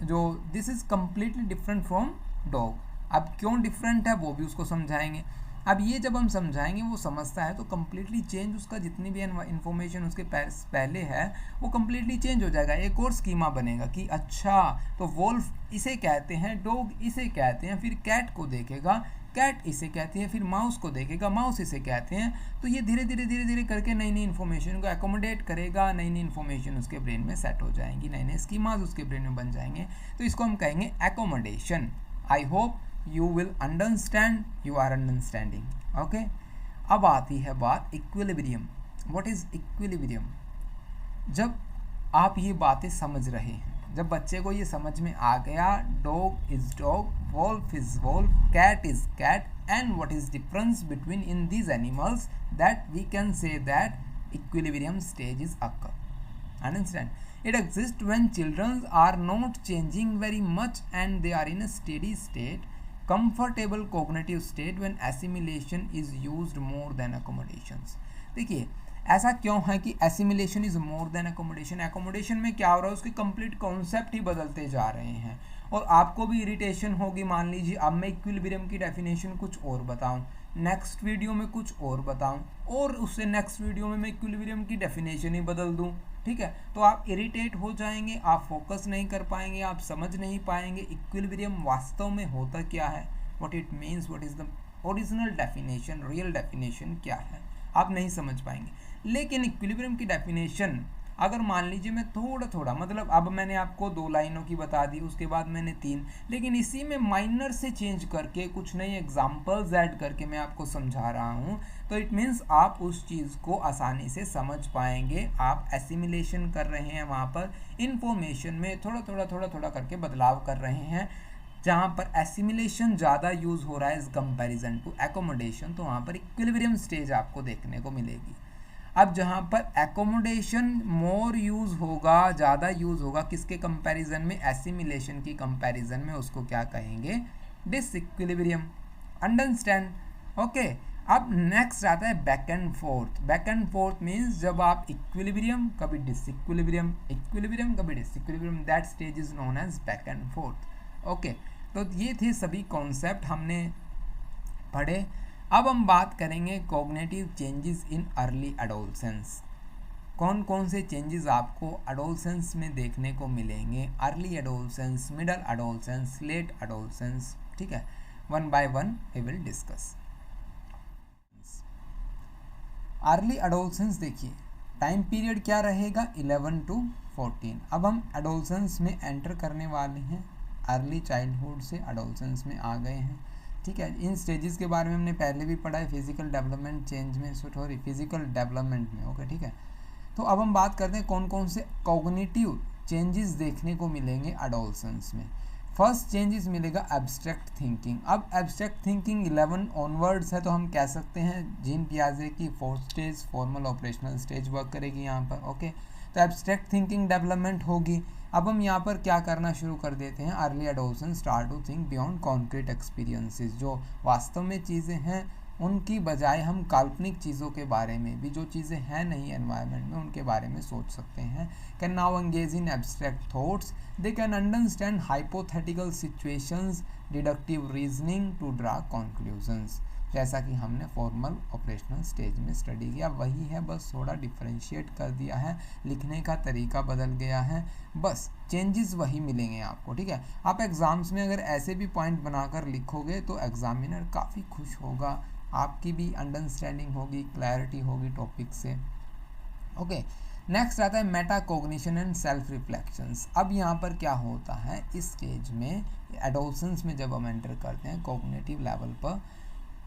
जो this is completely different from dog. अब क्यों डिफरेंट है वो भी उसको समझाएंगे। अब ये जब हम समझाएंगे वो समझता है तो कम्प्लीटली चेंज, उसका जितनी भी इन्फॉर्मेशन उसके पहले है वो कम्प्लीटली चेंज हो जाएगा। एक और स्कीमा बनेगा कि अच्छा तो वोल्फ इसे कहते हैं, डॉग इसे कहते हैं, फिर कैट को देखेगा, कैट इसे कहती है, फिर माउस को देखेगा, माउस इसे कहते हैं। तो ये धीरे धीरे करके नई नई इन्फॉर्मेशन को एकोमोडेट करेगा, नई नई इन्फॉर्मेशन उसके ब्रेन में सेट हो जाएंगी, नए नए स्कीमाज उसके ब्रेन में बन जाएंगे। तो इसको हम कहेंगे accommodation. I hope you will understand, you are understanding. okay, अब आती है बात इक्विलिब्रियम। what is equilibrium? जब आप ये बातें समझ रहे हैं, जब बच्चे को ये समझ में आ गया dog is dog, wolf is wolf, cat is cat, and what is difference between in these animals, that we can say that equilibrium stage is occur. Understand? It exists when children are not changing very much and they are in a steady state, comfortable cognitive state when assimilation is used more than accommodations. देखिए ऐसा क्यों है कि assimilation is more than accommodation। accommodation में क्या हो रहा है, उसके कंप्लीट कॉन्सेप्ट ही बदलते जा रहे हैं और आपको भी इरिटेशन होगी। मान लीजिए अब मैं इक्विलिब्रियम की डेफिनेशन कुछ और बताऊं, नेक्स्ट वीडियो में कुछ और बताऊं, और उससे नेक्स्ट वीडियो में मैं इक्विलिब्रियम की डेफिनेशन ही बदल दूं। ठीक है, तो आप इरिटेट हो जाएंगे, आप फोकस नहीं कर पाएंगे, आप समझ नहीं पाएंगे इक्विलिब्रियम वास्तव में होता क्या है, what it means, what is the original definition, real definition क्या है, आप नहीं समझ पाएंगे। लेकिन इक्विलिब्रियम की डेफिनेशन अगर मान लीजिए मैं थोड़ा मतलब अब मैंने आपको 2 लाइनों की बता दी, उसके बाद मैंने 3, लेकिन इसी में माइनर से चेंज करके कुछ नए एग्जांपल्स ऐड करके मैं आपको समझा रहा हूँ, तो इट मीन्स आप उस चीज़ को आसानी से समझ पाएंगे। आप एसिमिलेशन कर रहे हैं, वहाँ पर इंफॉर्मेशन में थोड़ा करके बदलाव कर रहे हैं। जहाँ पर एसिमिलेशन ज़्यादा यूज़ हो रहा है इस कंपैरिजन टू एकोमोडेशन, तो वहाँ पर इक्विलिब्रियम स्टेज आपको देखने को मिलेगी। अब जहाँ पर एकोमोडेशन मोर यूज़ होगा, ज़्यादा यूज़ होगा किसके कंपैरिजन में, एसिमिलेशन की कंपैरिजन में, उसको क्या कहेंगे, डिसइक्विलिब्रियम। अंडरस्टैंड? ओके, अब नेक्स्ट आता है back and forth. Back and forth means जब आप इक्विलिब्रियम कभी डिसइक्विलिब्रियम, इक्विलिब्रियम कभी disequilibrium, that stage is known as back and forth. Okay, तो ये थे सभी कॉन्सेप्ट हमने पढ़े। अब हम बात करेंगे cognitive changes in early adolescence. कौन कौन से चेंजेस आपको एडोलसेंस में देखने को मिलेंगे, early adolescence, middle adolescence, late adolescence. ठीक है, one by one we will discuss. Early adolescence देखिए, टाइम पीरियड क्या रहेगा 11 to 14। अब हम एडोलसेंस में एंटर करने वाले हैं, अर्ली चाइल्डहुड से एडोलसेंस में आ गए हैं, ठीक है। इन स्टेजेस के बारे में हमने पहले भी पढ़ा है फिजिकल डेवलपमेंट चेंज में, सॉरी फिजिकल डेवलपमेंट में, ओके, ठीक है। तो अब हम बात करते हैं कौन कौन से कॉग्निटिव चेंजेस देखने को मिलेंगे एडोलसेंस में। फर्स्ट चेंजेस मिलेगा एब्स्ट्रैक्ट थिंकिंग। अब एब्स्ट्रैक्ट थिंकिंग 11 ऑनवर्ड्स है, तो हम कह सकते हैं जीन पियाजे की fourth stage formal operational stage work करेगी यहाँ पर, ओके। तो एब्स्ट्रैक्ट थिंकिंग डेवलपमेंट होगी। अब हम यहाँ पर क्या करना शुरू कर देते हैं, early adolescence start to think beyond concrete experiences. जो वास्तव में चीज़ें हैं उनकी बजाय हम काल्पनिक चीज़ों के बारे में भी, जो चीज़ें हैं नहीं एनवायरनमेंट में, उनके बारे में सोच सकते हैं। Can now engage in abstract thoughts, they can understand hypothetical situations, deductive reasoning to draw conclusions, जैसा कि हमने फॉर्मल ऑपरेशनल स्टेज में स्टडी किया। वही है, बस थोड़ा डिफरेंशिएट कर दिया है, लिखने का तरीका बदल गया है, बस चेंजेस वही मिलेंगे आपको, ठीक है। आप एग्ज़ाम्स में अगर ऐसे भी पॉइंट बनाकर लिखोगे तो एग्जामिनर काफ़ी खुश होगा, आपकी भी अंडरस्टैंडिंग होगी, क्लैरिटी होगी टॉपिक से, ओके। नेक्स्ट आता है Meta cognition and self reflections. अब यहाँ पर क्या होता है इस स्टेज में, एडोलसेंस में जब हम एंटर करते हैं कॉग्निटिव लेवल पर,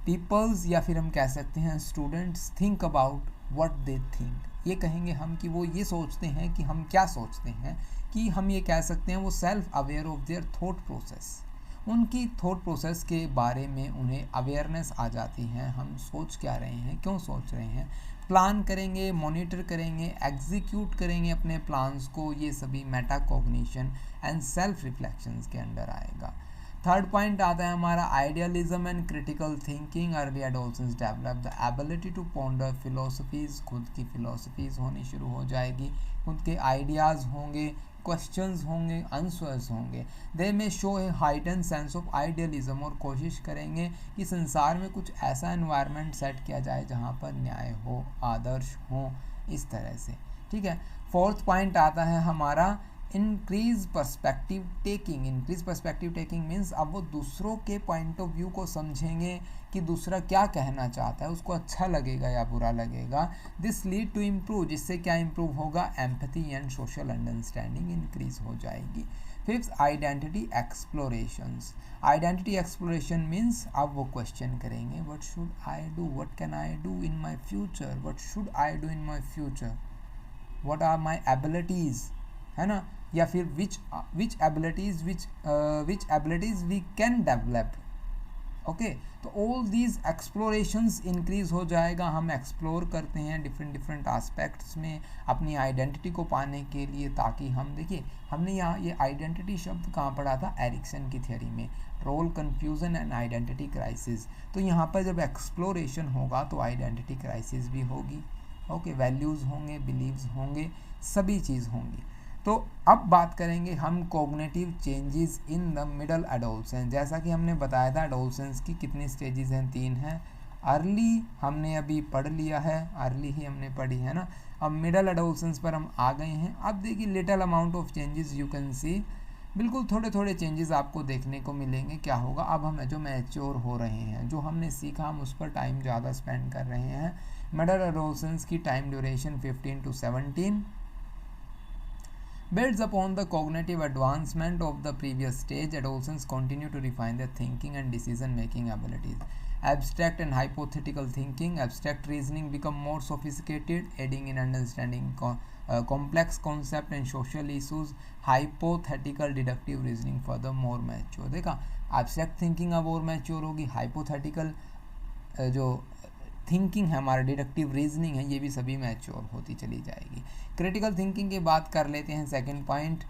पीपल्स या फिर हम कह सकते हैं students think about what they think. ये कहेंगे हम कि वो ये सोचते हैं कि हम क्या सोचते हैं, कि हम ये कह सकते हैं वो self aware of their thought process. उनकी थॉट प्रोसेस के बारे में उन्हें अवेयरनेस आ जाती है, हम सोच क्या रहे हैं, क्यों सोच रहे हैं, प्लान करेंगे, मॉनिटर करेंगे, एग्जीक्यूट करेंगे अपने प्लान्स को। ये सभी meta cognition and self reflections के अंडर आएगा। थर्ड पॉइंट आता है हमारा idealism and critical thinking. Early adolescence develop the ability to ponder philosophies, खुद की फिलोसफीज होनी शुरू हो जाएगी, खुद के आइडियाज़ होंगे, क्वेश्चंस होंगे, आंसर्स होंगे। दे में शो है हाइटन सेंस ऑफ आइडियलिज्म, और कोशिश करेंगे कि संसार में कुछ ऐसा एनवायरनमेंट सेट किया जाए जहाँ पर न्याय हो, आदर्श हो, इस तरह से, ठीक है। फोर्थ पॉइंट आता है हमारा increase perspective taking. Increase perspective taking means अब वो दूसरों के पॉइंट ऑफ व्यू को समझेंगे कि दूसरा क्या कहना चाहता है, उसको अच्छा लगेगा या बुरा लगेगा। दिस लीड टू इम्प्रूव, जिससे क्या इम्प्रूव होगा, empathy and social understanding increase हो जाएगी। Fifth identity explorations. Identity exploration means अब वो क्वेश्चन करेंगे what should I do, what can I do in my future, what should I do in my future, what are my abilities, है ना, या फिर which abilities we can develop, okay. तो all these explorations increase हो जाएगा। हम explore करते हैं डिफरेंट एस्पेक्ट्स में अपनी आइडेंटिटी को पाने के लिए, ताकि हम देखिए हमने यहाँ ये आइडेंटिटी शब्द कहाँ पढ़ा था, एरिक्सन की थ्योरी में, role confusion and identity crisis. तो यहाँ पर जब एक्सप्लोरेशन होगा तो आइडेंटिटी क्राइसिस भी होगी, ओके, वैल्यूज़ होंगे, बिलीव्स होंगे, सभी चीज़ होंगी। तो अब बात करेंगे हम cognitive changes in the middle adolescence. जैसा कि हमने बताया था एडोलसेंस की कितनी स्टेजेस हैं, 3 हैं। अर्ली हमने अभी पढ़ लिया है, अर्ली ही हमने पढ़ी है ना। अब मिडल एडोलसेंस पर हम आ गए हैं। अब देखिए little amount of changes you can see, बिल्कुल थोड़े थोड़े चेंजेस आपको देखने को मिलेंगे। क्या होगा, अब हम जो मैच्योर हो रहे हैं, जो हमने सीखा हम उस पर टाइम ज़्यादा स्पेंड कर रहे हैं। मिडल एडोलसेंस की time duration 15 to 17 builds upon the cognitive advancement of the previous stage. Adolescents continue to refine their thinking and decision-making abilities. Abstract and hypothetical thinking, abstract reasoning become more sophisticated, aiding in understanding complex concept and social issues. Hypothetical deductive reasoning further more mature. देखा, abstract thinking अब और mature होगी, hypothetical जो thinking है हमारा, deductive reasoning है, ये भी सभी मैच्योर होती चली जाएगी। क्रिटिकल थिंकिंग की बात कर लेते हैं। Second point,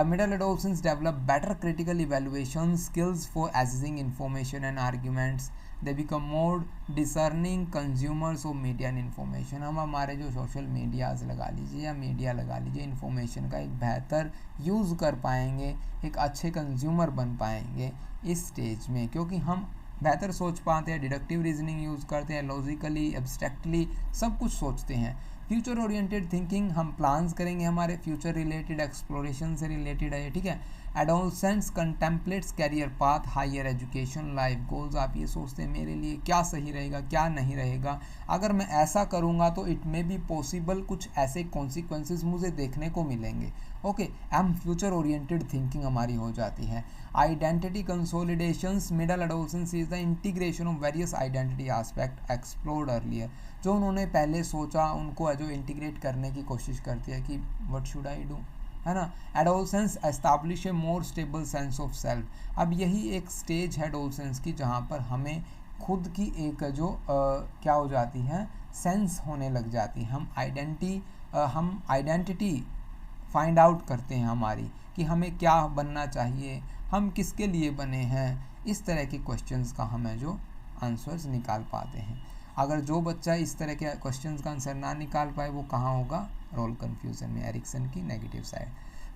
middle adolescence develop better critical evaluation skills for assessing information and arguments. They become more discerning consumers of media and information. हम हमारे जो सोशल मीडियाज लगा लीजिए या मीडिया लगा लीजिए, इन्फॉर्मेशन का एक बेहतर यूज़ कर पाएंगे, एक अच्छे कंज्यूमर बन पाएंगे इस स्टेज में, क्योंकि हम बेहतर सोच पाते हैं, डिडक्टिव रीजनिंग यूज़ करते हैं, लॉजिकली, एब्स्ट्रैक्टली सब कुछ सोचते हैं। फ्यूचर ओरिएंटेड थिंकिंग, हम प्लान्स करेंगे, हमारे फ्यूचर रिलेटेड, एक्सप्लोरेशन से रिलेटेड है, ठीक है। Adolescents contemplates career path, higher education, life goals. आप ये सोचते हैं मेरे लिए क्या सही रहेगा क्या नहीं रहेगा, अगर मैं ऐसा करूँगा तो इट मे बी पॉसिबल, कुछ ऐसे कॉन्सिक्वेंसेस मुझे देखने को मिलेंगे। ओके, हम फ्यूचर ओरिएंटेड थिंकिंग हमारी हो जाती है। Identity consolidations, middle adolescence is the integration of various identity aspect explored earlier. जो उन्होंने पहले सोचा उनको जो इंटीग्रेट करने की कोशिश करती है कि व्हाट शुड आई डू, है ना। Adolescence establish A more stable sense of self. अब यही एक स्टेज है एडोलसेंस की जहाँ पर हमें खुद की एक जो क्या हो जाती है, सेंस होने लग जाती है। हम आइडेंटिटी फाइंड आउट करते हैं हमारी, कि हमें क्या बनना चाहिए, हम किसके लिए बने हैं, इस तरह के क्वेश्चंस का हमें जो आंसर्स निकाल पाते हैं। अगर जो बच्चा इस तरह के क्वेश्चंस का आंसर ना निकाल पाए वो कहाँ होगा, रोल कन्फ्यूजन में, एरिक्सन की negative side.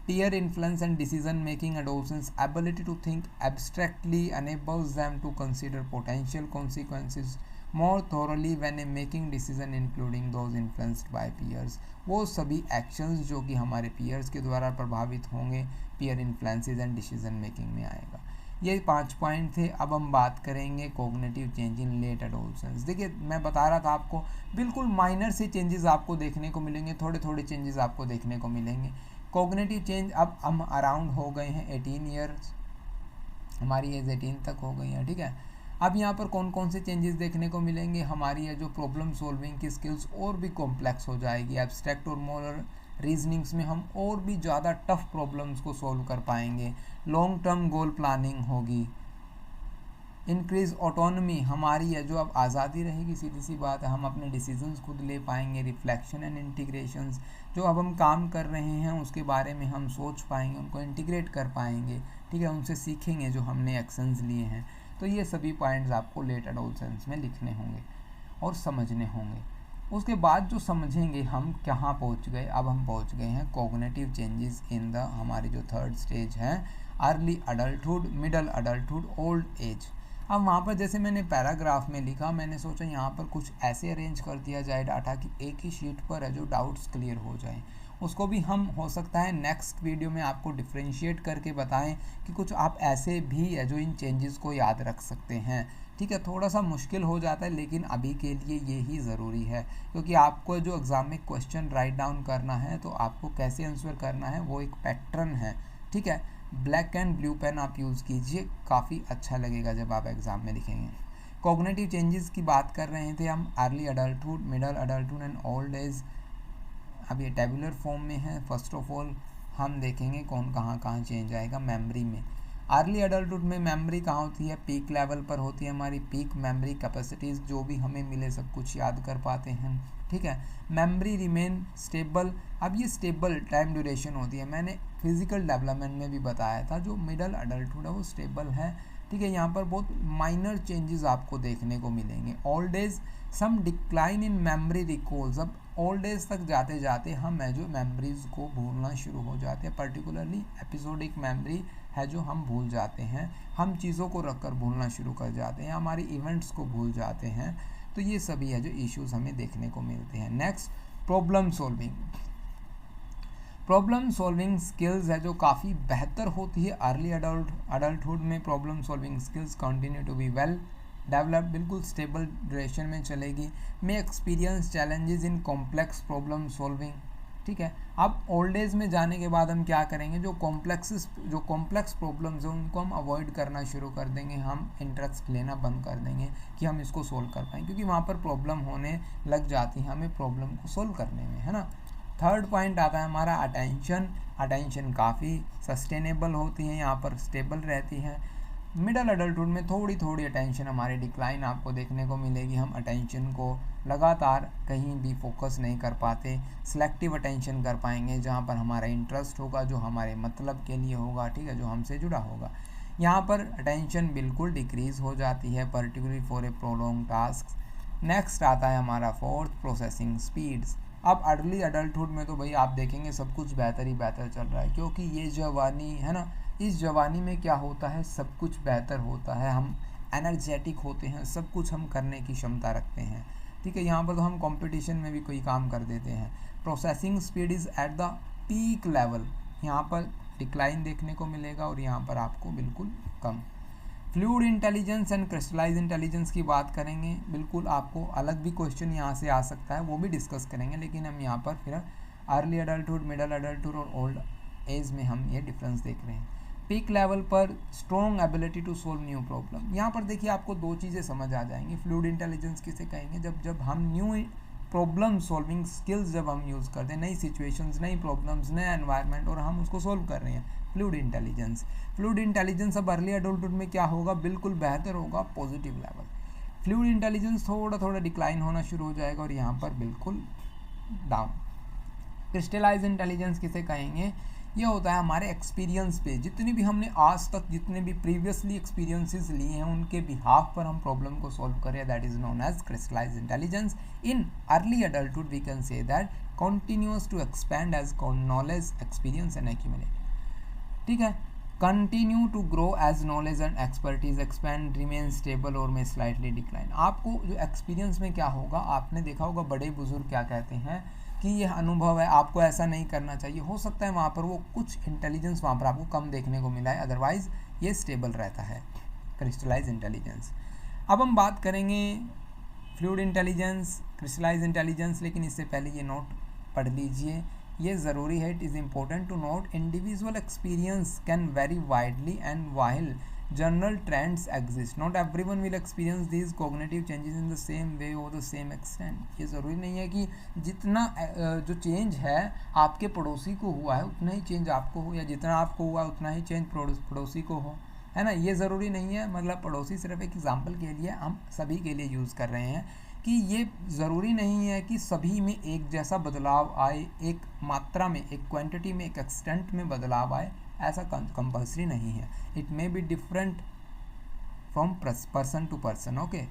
Peer influence and decision making, adolescents' ability to think abstractly enables them to consider potential consequences more thoroughly when making decision, including those influenced by peers। वो सभी actions जो कि हमारे peers के द्वारा प्रभावित होंगे, peer influences and decision making में आएगा। ये 5 पॉइंट थे। अब हम बात करेंगे cognitive change in late adolescence. देखिए मैं बता रहा था आपको, बिल्कुल माइनर से चेंजेस आपको देखने को मिलेंगे, थोड़े थोड़े चेंजेस आपको देखने को मिलेंगे। कॉग्निटिव चेंज, अब हम अराउंड हो गए हैं 18 ईयर्स, हमारी एज 18 तक हो गई है, ठीक है। अब यहाँ पर कौन कौन से चेंजेस देखने को मिलेंगे, हमारी ये जो प्रॉब्लम सॉल्विंग की स्किल्स और भी कॉम्प्लेक्स हो जाएगी। एब्स्ट्रैक्ट और मोरल रीजनिंग्स में हम और भी ज़्यादा टफ प्रॉब्लम्स को सॉल्व कर पाएंगे। लॉन्ग टर्म गोल प्लानिंग होगी। इंक्रीज ऑटोनमी, हमारी है जो अब आज़ादी रहेगी, सीधी सी बात है, हम अपने डिसीजंस खुद ले पाएंगे। रिफ्लेक्शन एंड इंटीग्रेशंस, जो अब हम काम कर रहे हैं उसके बारे में हम सोच पाएंगे, उनको इंटीग्रेट कर पाएंगे, ठीक है, उनसे सीखेंगे जो हमने एक्शंस लिए हैं। तो ये सभी पॉइंट्स आपको लेट एडोलसेंस में लिखने होंगे और समझने होंगे। उसके बाद जो समझेंगे हम कहाँ पहुँच गए, अब हम पहुँच गए हैं कॉग्निटिव चेंजेस इन द हमारी जो थर्ड स्टेज है, early adulthood, middle adulthood, old age. अब वहाँ पर जैसे मैंने पैराग्राफ में लिखा, मैंने सोचा यहाँ पर कुछ ऐसे अरेंज कर दिया जाए डाटा कि एक ही शीट पर है जो डाउट्स क्लियर हो जाए। उसको भी हम हो सकता है नेक्स्ट वीडियो में आपको डिफ्रेंशिएट करके बताएं कि कुछ आप ऐसे भी है जो इन चेंजेस को याद रख सकते हैं, ठीक है। थोड़ा सा मुश्किल हो जाता है लेकिन अभी के लिए ये ही ज़रूरी है, क्योंकि आपको जो एग्ज़ाम में क्वेश्चन राइट डाउन करना है तो आपको कैसे आंसर करना है वो एक पैटर्न है, ठीक है। ब्लैक एंड ब्लू पेन आप यूज़ कीजिए, काफ़ी अच्छा लगेगा जब आप एग्ज़ाम में लिखेंगे। कॉग्निटिव चेंजेस की बात कर रहे थे हम, early adulthood, middle adulthood and old age. अब ये टेबुलर फॉर्म में है। फर्स्ट ऑफ ऑल हम देखेंगे कौन कहाँ चेंज आएगा। मेमोरी में, अर्ली अडल्टहुड में मेमोरी कहाँ होती है, पीक लेवल पर होती है हमारी पीक मेमोरी कैपेसिटीज़, जो भी हमें मिले सब कुछ याद कर पाते हैं, ठीक है। मेमोरी रिमेन स्टेबल, अब ये स्टेबल टाइम ड्यूरेशन होती है, मैंने फिजिकल डेवलपमेंट में भी बताया था। जो मिडल अडल्टहुड है वो स्टेबल है, ठीक है। यहाँ पर बहुत माइनर चेंजेस आपको देखने को मिलेंगे। Old age, some decline in memory recalls, अब ओल्ड एज तक जाते जाते हम है जो मेमोरीज को भूलना शुरू हो जाते हैं, पर्टिकुलरली एपिसोडिक मेमोरी है जो हम भूल जाते हैं, हम चीज़ों को रख कर भूलना शुरू कर जाते हैं, हमारी इवेंट्स को भूल जाते हैं। तो ये सभी है जो इश्यूज हमें देखने को मिलते हैं। Next, problem solving. Problem solving skills है जो काफ़ी बेहतर होती है अर्ली अडल्टहुड में। Problem solving skills continue to be well develop, बिल्कुल स्टेबल ड्यूरेशन में चलेगी। में experience challenges in complex problem solving, ठीक है। अब ओल्ड एज में जाने के बाद हम क्या करेंगे, जो कॉम्प्लेक्स प्रॉब्लम्स हैं उनको हम अवॉइड करना शुरू कर देंगे, हम इंटरेस्ट लेना बंद कर देंगे कि हम इसको सोल्व कर पाएँ, क्योंकि वहाँ पर प्रॉब्लम होने लग जाती है हमें प्रॉब्लम को सोल्व करने में, है ना। थर्ड पॉइंट आता है हमारा अटेंशन काफ़ी सस्टेनेबल होती है, यहाँ पर स्टेबल रहती है। मिडल अडल्टहुड में थोड़ी थोड़ी अटेंशन हमारी डिक्लाइन आपको देखने को मिलेगी, हम अटेंशन को लगातार कहीं भी फोकस नहीं कर पाते, सिलेक्टिव अटेंशन कर पाएंगे जहाँ पर हमारा इंटरेस्ट होगा, जो हमारे मतलब के लिए होगा, ठीक है, जो हमसे जुड़ा होगा। यहाँ पर अटेंशन बिल्कुल डिक्रीज़ हो जाती है, particularly for a prolong task. Next आता है हमारा फोर्थ, प्रोसेसिंग स्पीड्स। अब अर्ली अडल्टहुड में तो भाई आप देखेंगे सब कुछ बेहतर ही बेहतर चल रहा है, क्योंकि ये जवानी है ना, इस जवानी में क्या होता है, सब कुछ बेहतर होता है, हम एनर्जेटिक होते हैं, सब कुछ हम करने की क्षमता रखते हैं, ठीक है। यहाँ पर तो हम कंपटीशन में भी कोई काम कर देते हैं। Processing speed is at the peak level, यहाँ पर डिक्लाइन देखने को मिलेगा और यहाँ पर आपको बिल्कुल कम। Fluid intelligence and crystallize intelligence की बात करेंगे, बिल्कुल आपको अलग भी क्वेश्चन यहाँ से आ सकता है, वो भी डिस्कस करेंगे, लेकिन हम यहाँ पर फिर अर्ली अडल्टहुड, मिडल अडल्टहुड और ओल्ड एज में हम ये डिफरेंस देख रहे हैं। पीक लेवल पर strong ability to solve new problem, यहाँ पर देखिए आपको दो चीज़ें समझ आ जाएंगी। फ्लूइड इंटेलिजेंस किसे कहेंगे, जब हम न्यू प्रॉब्लम सॉल्विंग स्किल्स जब हम यूज़ करते हैं, नई सिचुएशंस, नई प्रॉब्लम्स, नया एनवायरनमेंट और हम उसको सोल्व कर रहे हैं, फ्लूइड इंटेलिजेंस। फ्लूइड इंटेलिजेंस अब अर्ली अडल्टहुड में क्या होगा, बिल्कुल बेहतर होगा, पॉजिटिव लेवल। फ्लूइड इंटेलिजेंस थोड़ा थोड़ा डिक्लाइन होना शुरू हो जाएगा और यहाँ पर बिल्कुल डाउन। क्रिस्टलाइज इंटेलिजेंस किसे कहेंगे, ये होता है हमारे एक्सपीरियंस पे, जितनी भी हमने आज तक जितने भी प्रीवियसली एक्सपीरियंसेस लिए हैं उनके बिहाफ पर हम प्रॉब्लम को सॉल्व करें, that is known as crystallize intelligence. In early adulthood we can say that continuous to expand as knowledge, experience and accumulate. ठीक है, continue to grow as knowledge and expertise expand, remain stable और में slightly decline. आपको जो experience में क्या होगा, आपने देखा होगा बड़े बुजुर्ग क्या कहते हैं कि यह अनुभव है, आपको ऐसा नहीं करना चाहिए। हो सकता है वहाँ पर वो कुछ इंटेलिजेंस वहाँ पर आपको कम देखने को मिला है, अदरवाइज ये स्टेबल रहता है क्रिस्टलाइज इंटेलिजेंस। अब हम बात करेंगे फ्लूइड इंटेलिजेंस, क्रिस्टलाइज इंटेलिजेंस, लेकिन इससे पहले ये नोट पढ़ लीजिए, ये ज़रूरी है। It is important to note individual experience can vary widely and while general trends exist, not everyone will experience these cognitive changes in the same way और द सेम एक्सटेंट। ये ज़रूरी नहीं है कि जितना जो चेंज है आपके पड़ोसी को हुआ है उतना ही चेंज आपको हो, या जितना आपको हुआ है उतना ही चेंज पड़ोसी को हो, है ना। ये ज़रूरी नहीं है, मतलब पड़ोसी सिर्फ एक एग्जाम्पल के लिए हम सभी के लिए यूज़ कर रहे हैं कि ये ज़रूरी नहीं है कि सभी में एक जैसा बदलाव आए, एक मात्रा में, एक क्वांटिटी में, एक एक्सटेंट में बदलाव आए, ऐसा कंपल्सरी नहीं है। It may be different from person to person. Okay,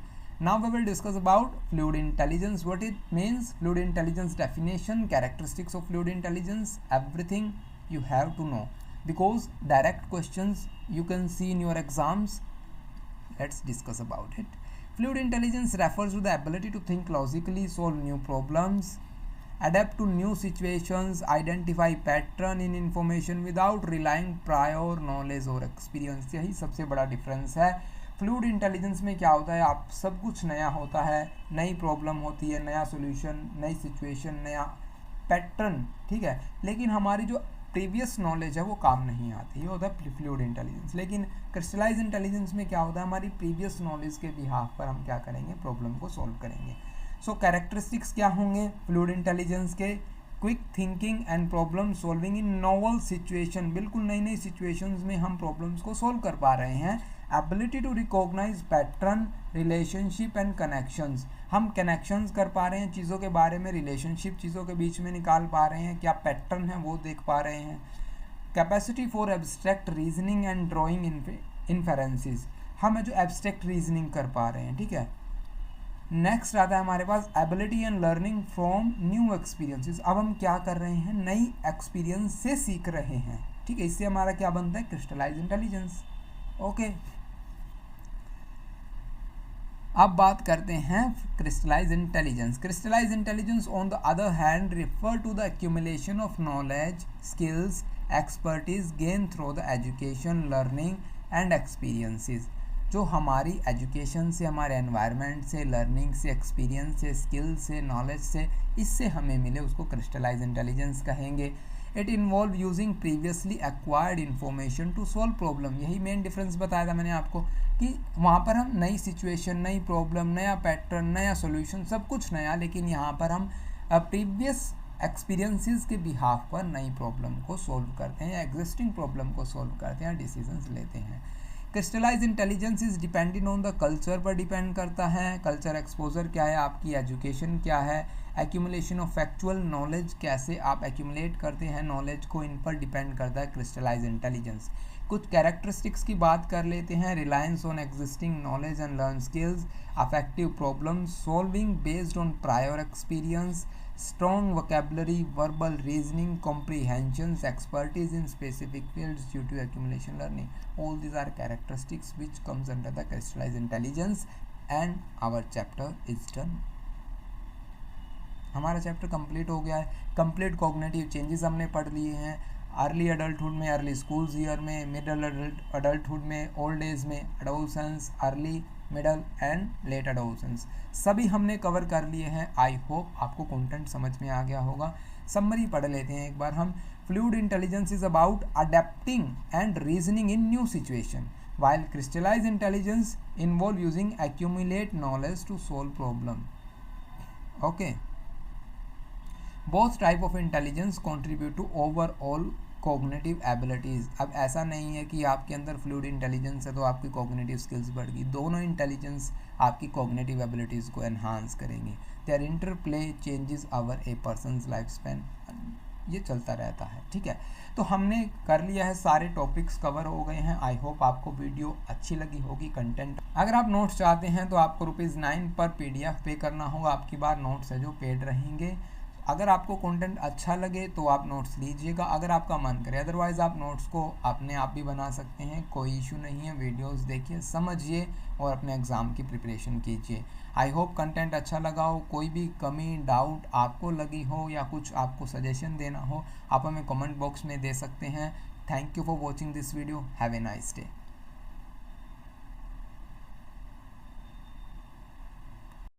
now we will discuss about fluid intelligence, what it means, fluid intelligence definition, characteristics of fluid intelligence, everything you have to know because direct questions you can see in your exams. Let's discuss about it. Fluid intelligence refers to the ability to think logically, solve new problems, adapt to new situations, identify pattern in information without relying prior knowledge or experience. यही सबसे बड़ा difference है। Fluid intelligence में क्या होता है, आप सब कुछ नया होता है, नई प्रॉब्लम होती है, नया सोल्यूशन, नई सिचुएशन, नया पैटर्न, ठीक है, लेकिन हमारी जो प्रीवियस नॉलेज है वो काम नहीं आती, ये होता है फ्लूइड इंटेलिजेंस। लेकिन क्रिस्टलाइज इंटेलिजेंस में क्या होता है, हमारी प्रीवियस नॉलेज के बिहाफ पर हम क्या करेंगे, प्रॉब्लम को सॉल्व करेंगे। सो कैरेक्टरिस्टिक्स क्या होंगे फ्लूइड इंटेलिजेंस के, quick thinking and problem solving in novel situation, बिल्कुल नई नई सिचुएशंस में हम प्रॉब्लम्स को सॉल्व कर पा रहे हैं। Ability to recognise pattern, relationship and connections, हम कनेक्शंस कर पा रहे हैं चीज़ों के बारे में, रिलेशनशिप चीज़ों के बीच में निकाल पा रहे हैं, क्या पैटर्न है वो देख पा रहे हैं। Capacity for abstract reasoning and drawing inferences, हम जो एब्स्ट्रैक्ट रीजनिंग कर पा रहे हैं, ठीक है। नेक्स्ट आता है हमारे पास ability and learning from new experiences, अब हम क्या कर रहे हैं, नई एक्सपीरियंस से सीख रहे हैं, ठीक है, इससे हमारा क्या बनता है, क्रिस्टलाइज इंटेलिजेंस। ओके, अब बात करते हैं crystallize intelligence. Crystallize intelligence on the other hand refer to the accumulation of knowledge, skills, expertise gain through the education, learning and experiences, जो हमारी एजुकेशन से, हमारे एनवायरनमेंट से, लर्निंग से, एक्सपीरियंस से, स्किल से, नॉलेज से, इससे हमें मिले, उसको क्रिस्टलाइज इंटेलिजेंस कहेंगे। It involve using previously acquired information to solve problem, यही मेन डिफरेंस बताया था मैंने आपको कि वहाँ पर हम नई सिचुएशन, नई प्रॉब्लम, नया पैटर्न, नया सॉल्यूशन, सब कुछ नया, लेकिन यहाँ पर हम प्रीवियस एक्सपीरियंसेस के बिहाफ पर नई प्रॉब्लम को सॉल्व करते हैं या एग्जिस्टिंग प्रॉब्लम को सॉल्व करते हैं, डिसीजंस लेते हैं। Crystallize intelligence is dependent on the culture पर डिपेंड करता है, कल्चर एक्सपोजर क्या है, आपकी एजुकेशन क्या है, एक्यूमुलेशन ऑफ फैक्चुअल नॉलेज, कैसे आप एक्यूमुलेट करते हैं नॉलेज को, इन पर डिपेंड करता है क्रिस्टलाइज इंटेलिजेंस। कुछ कैरेक्टरिस्टिक्स की बात कर लेते हैं, reliance on existing knowledge and learn skills, affective problem solving based on prior experience, strong vocabulary, verbal reasoning, comprehensions, expertise in specific fields due to accumulation learning. All these are characteristics which comes under the crystallized intelligence and our chapter is done. हमारा chapter complete हो गया है। Complete cognitive changes हमने पढ़ लिए हैं। Early adulthood में, early schools year में, मिडल अडल्टहुड में, ओल्ड एज में, adolescence, early, middle and let adolescence, सभी हमने कवर कर लिए हैं। आई होप आपको कंटेंट समझ में आ गया होगा। समरी पढ़ लेते हैं एक बार हम। Fluid intelligence is about adapting and reasoning in new situation, while crystallized intelligence involve using accumulate knowledge to solve problem. Okay, both type of intelligence contribute to overall cognitive abilities. अब ऐसा नहीं है कि आपके अंदर फ्लूइड इंटेलिजेंस है तो आपकी कॉग्निटिव स्किल्स बढ़ गई, दोनों इंटेलिजेंस आपकी कॉग्निटिव एबिलिटीज़ को एनहांस करेंगे। Their interplay changes our a person's life span, ये चलता रहता है। ठीक है, तो हमने कर लिया है, सारे टॉपिक्स कवर हो गए हैं। आई होप आपको वीडियो अच्छी लगी होगी। कंटेंट अगर आप नोट्स चाहते हैं तो आपको ₹9 पर PDF पे करना होगा, आपकी बार नोट्स है जो पेड रहेंगे। अगर आपको कंटेंट अच्छा लगे तो आप नोट्स लीजिएगा, अगर आपका मन करे, अदरवाइज़ आप नोट्स को अपने आप भी बना सकते हैं, कोई इशू नहीं है। वीडियोस देखिए, समझिए और अपने एग्ज़ाम की प्रिपरेशन कीजिए। आई होप कंटेंट अच्छा लगा हो। कोई भी कमी डाउट आपको लगी हो या कुछ आपको सजेशन देना हो, आप हमें कमेंट बॉक्स में दे सकते हैं। Thank you for watching this video. Have a nice day.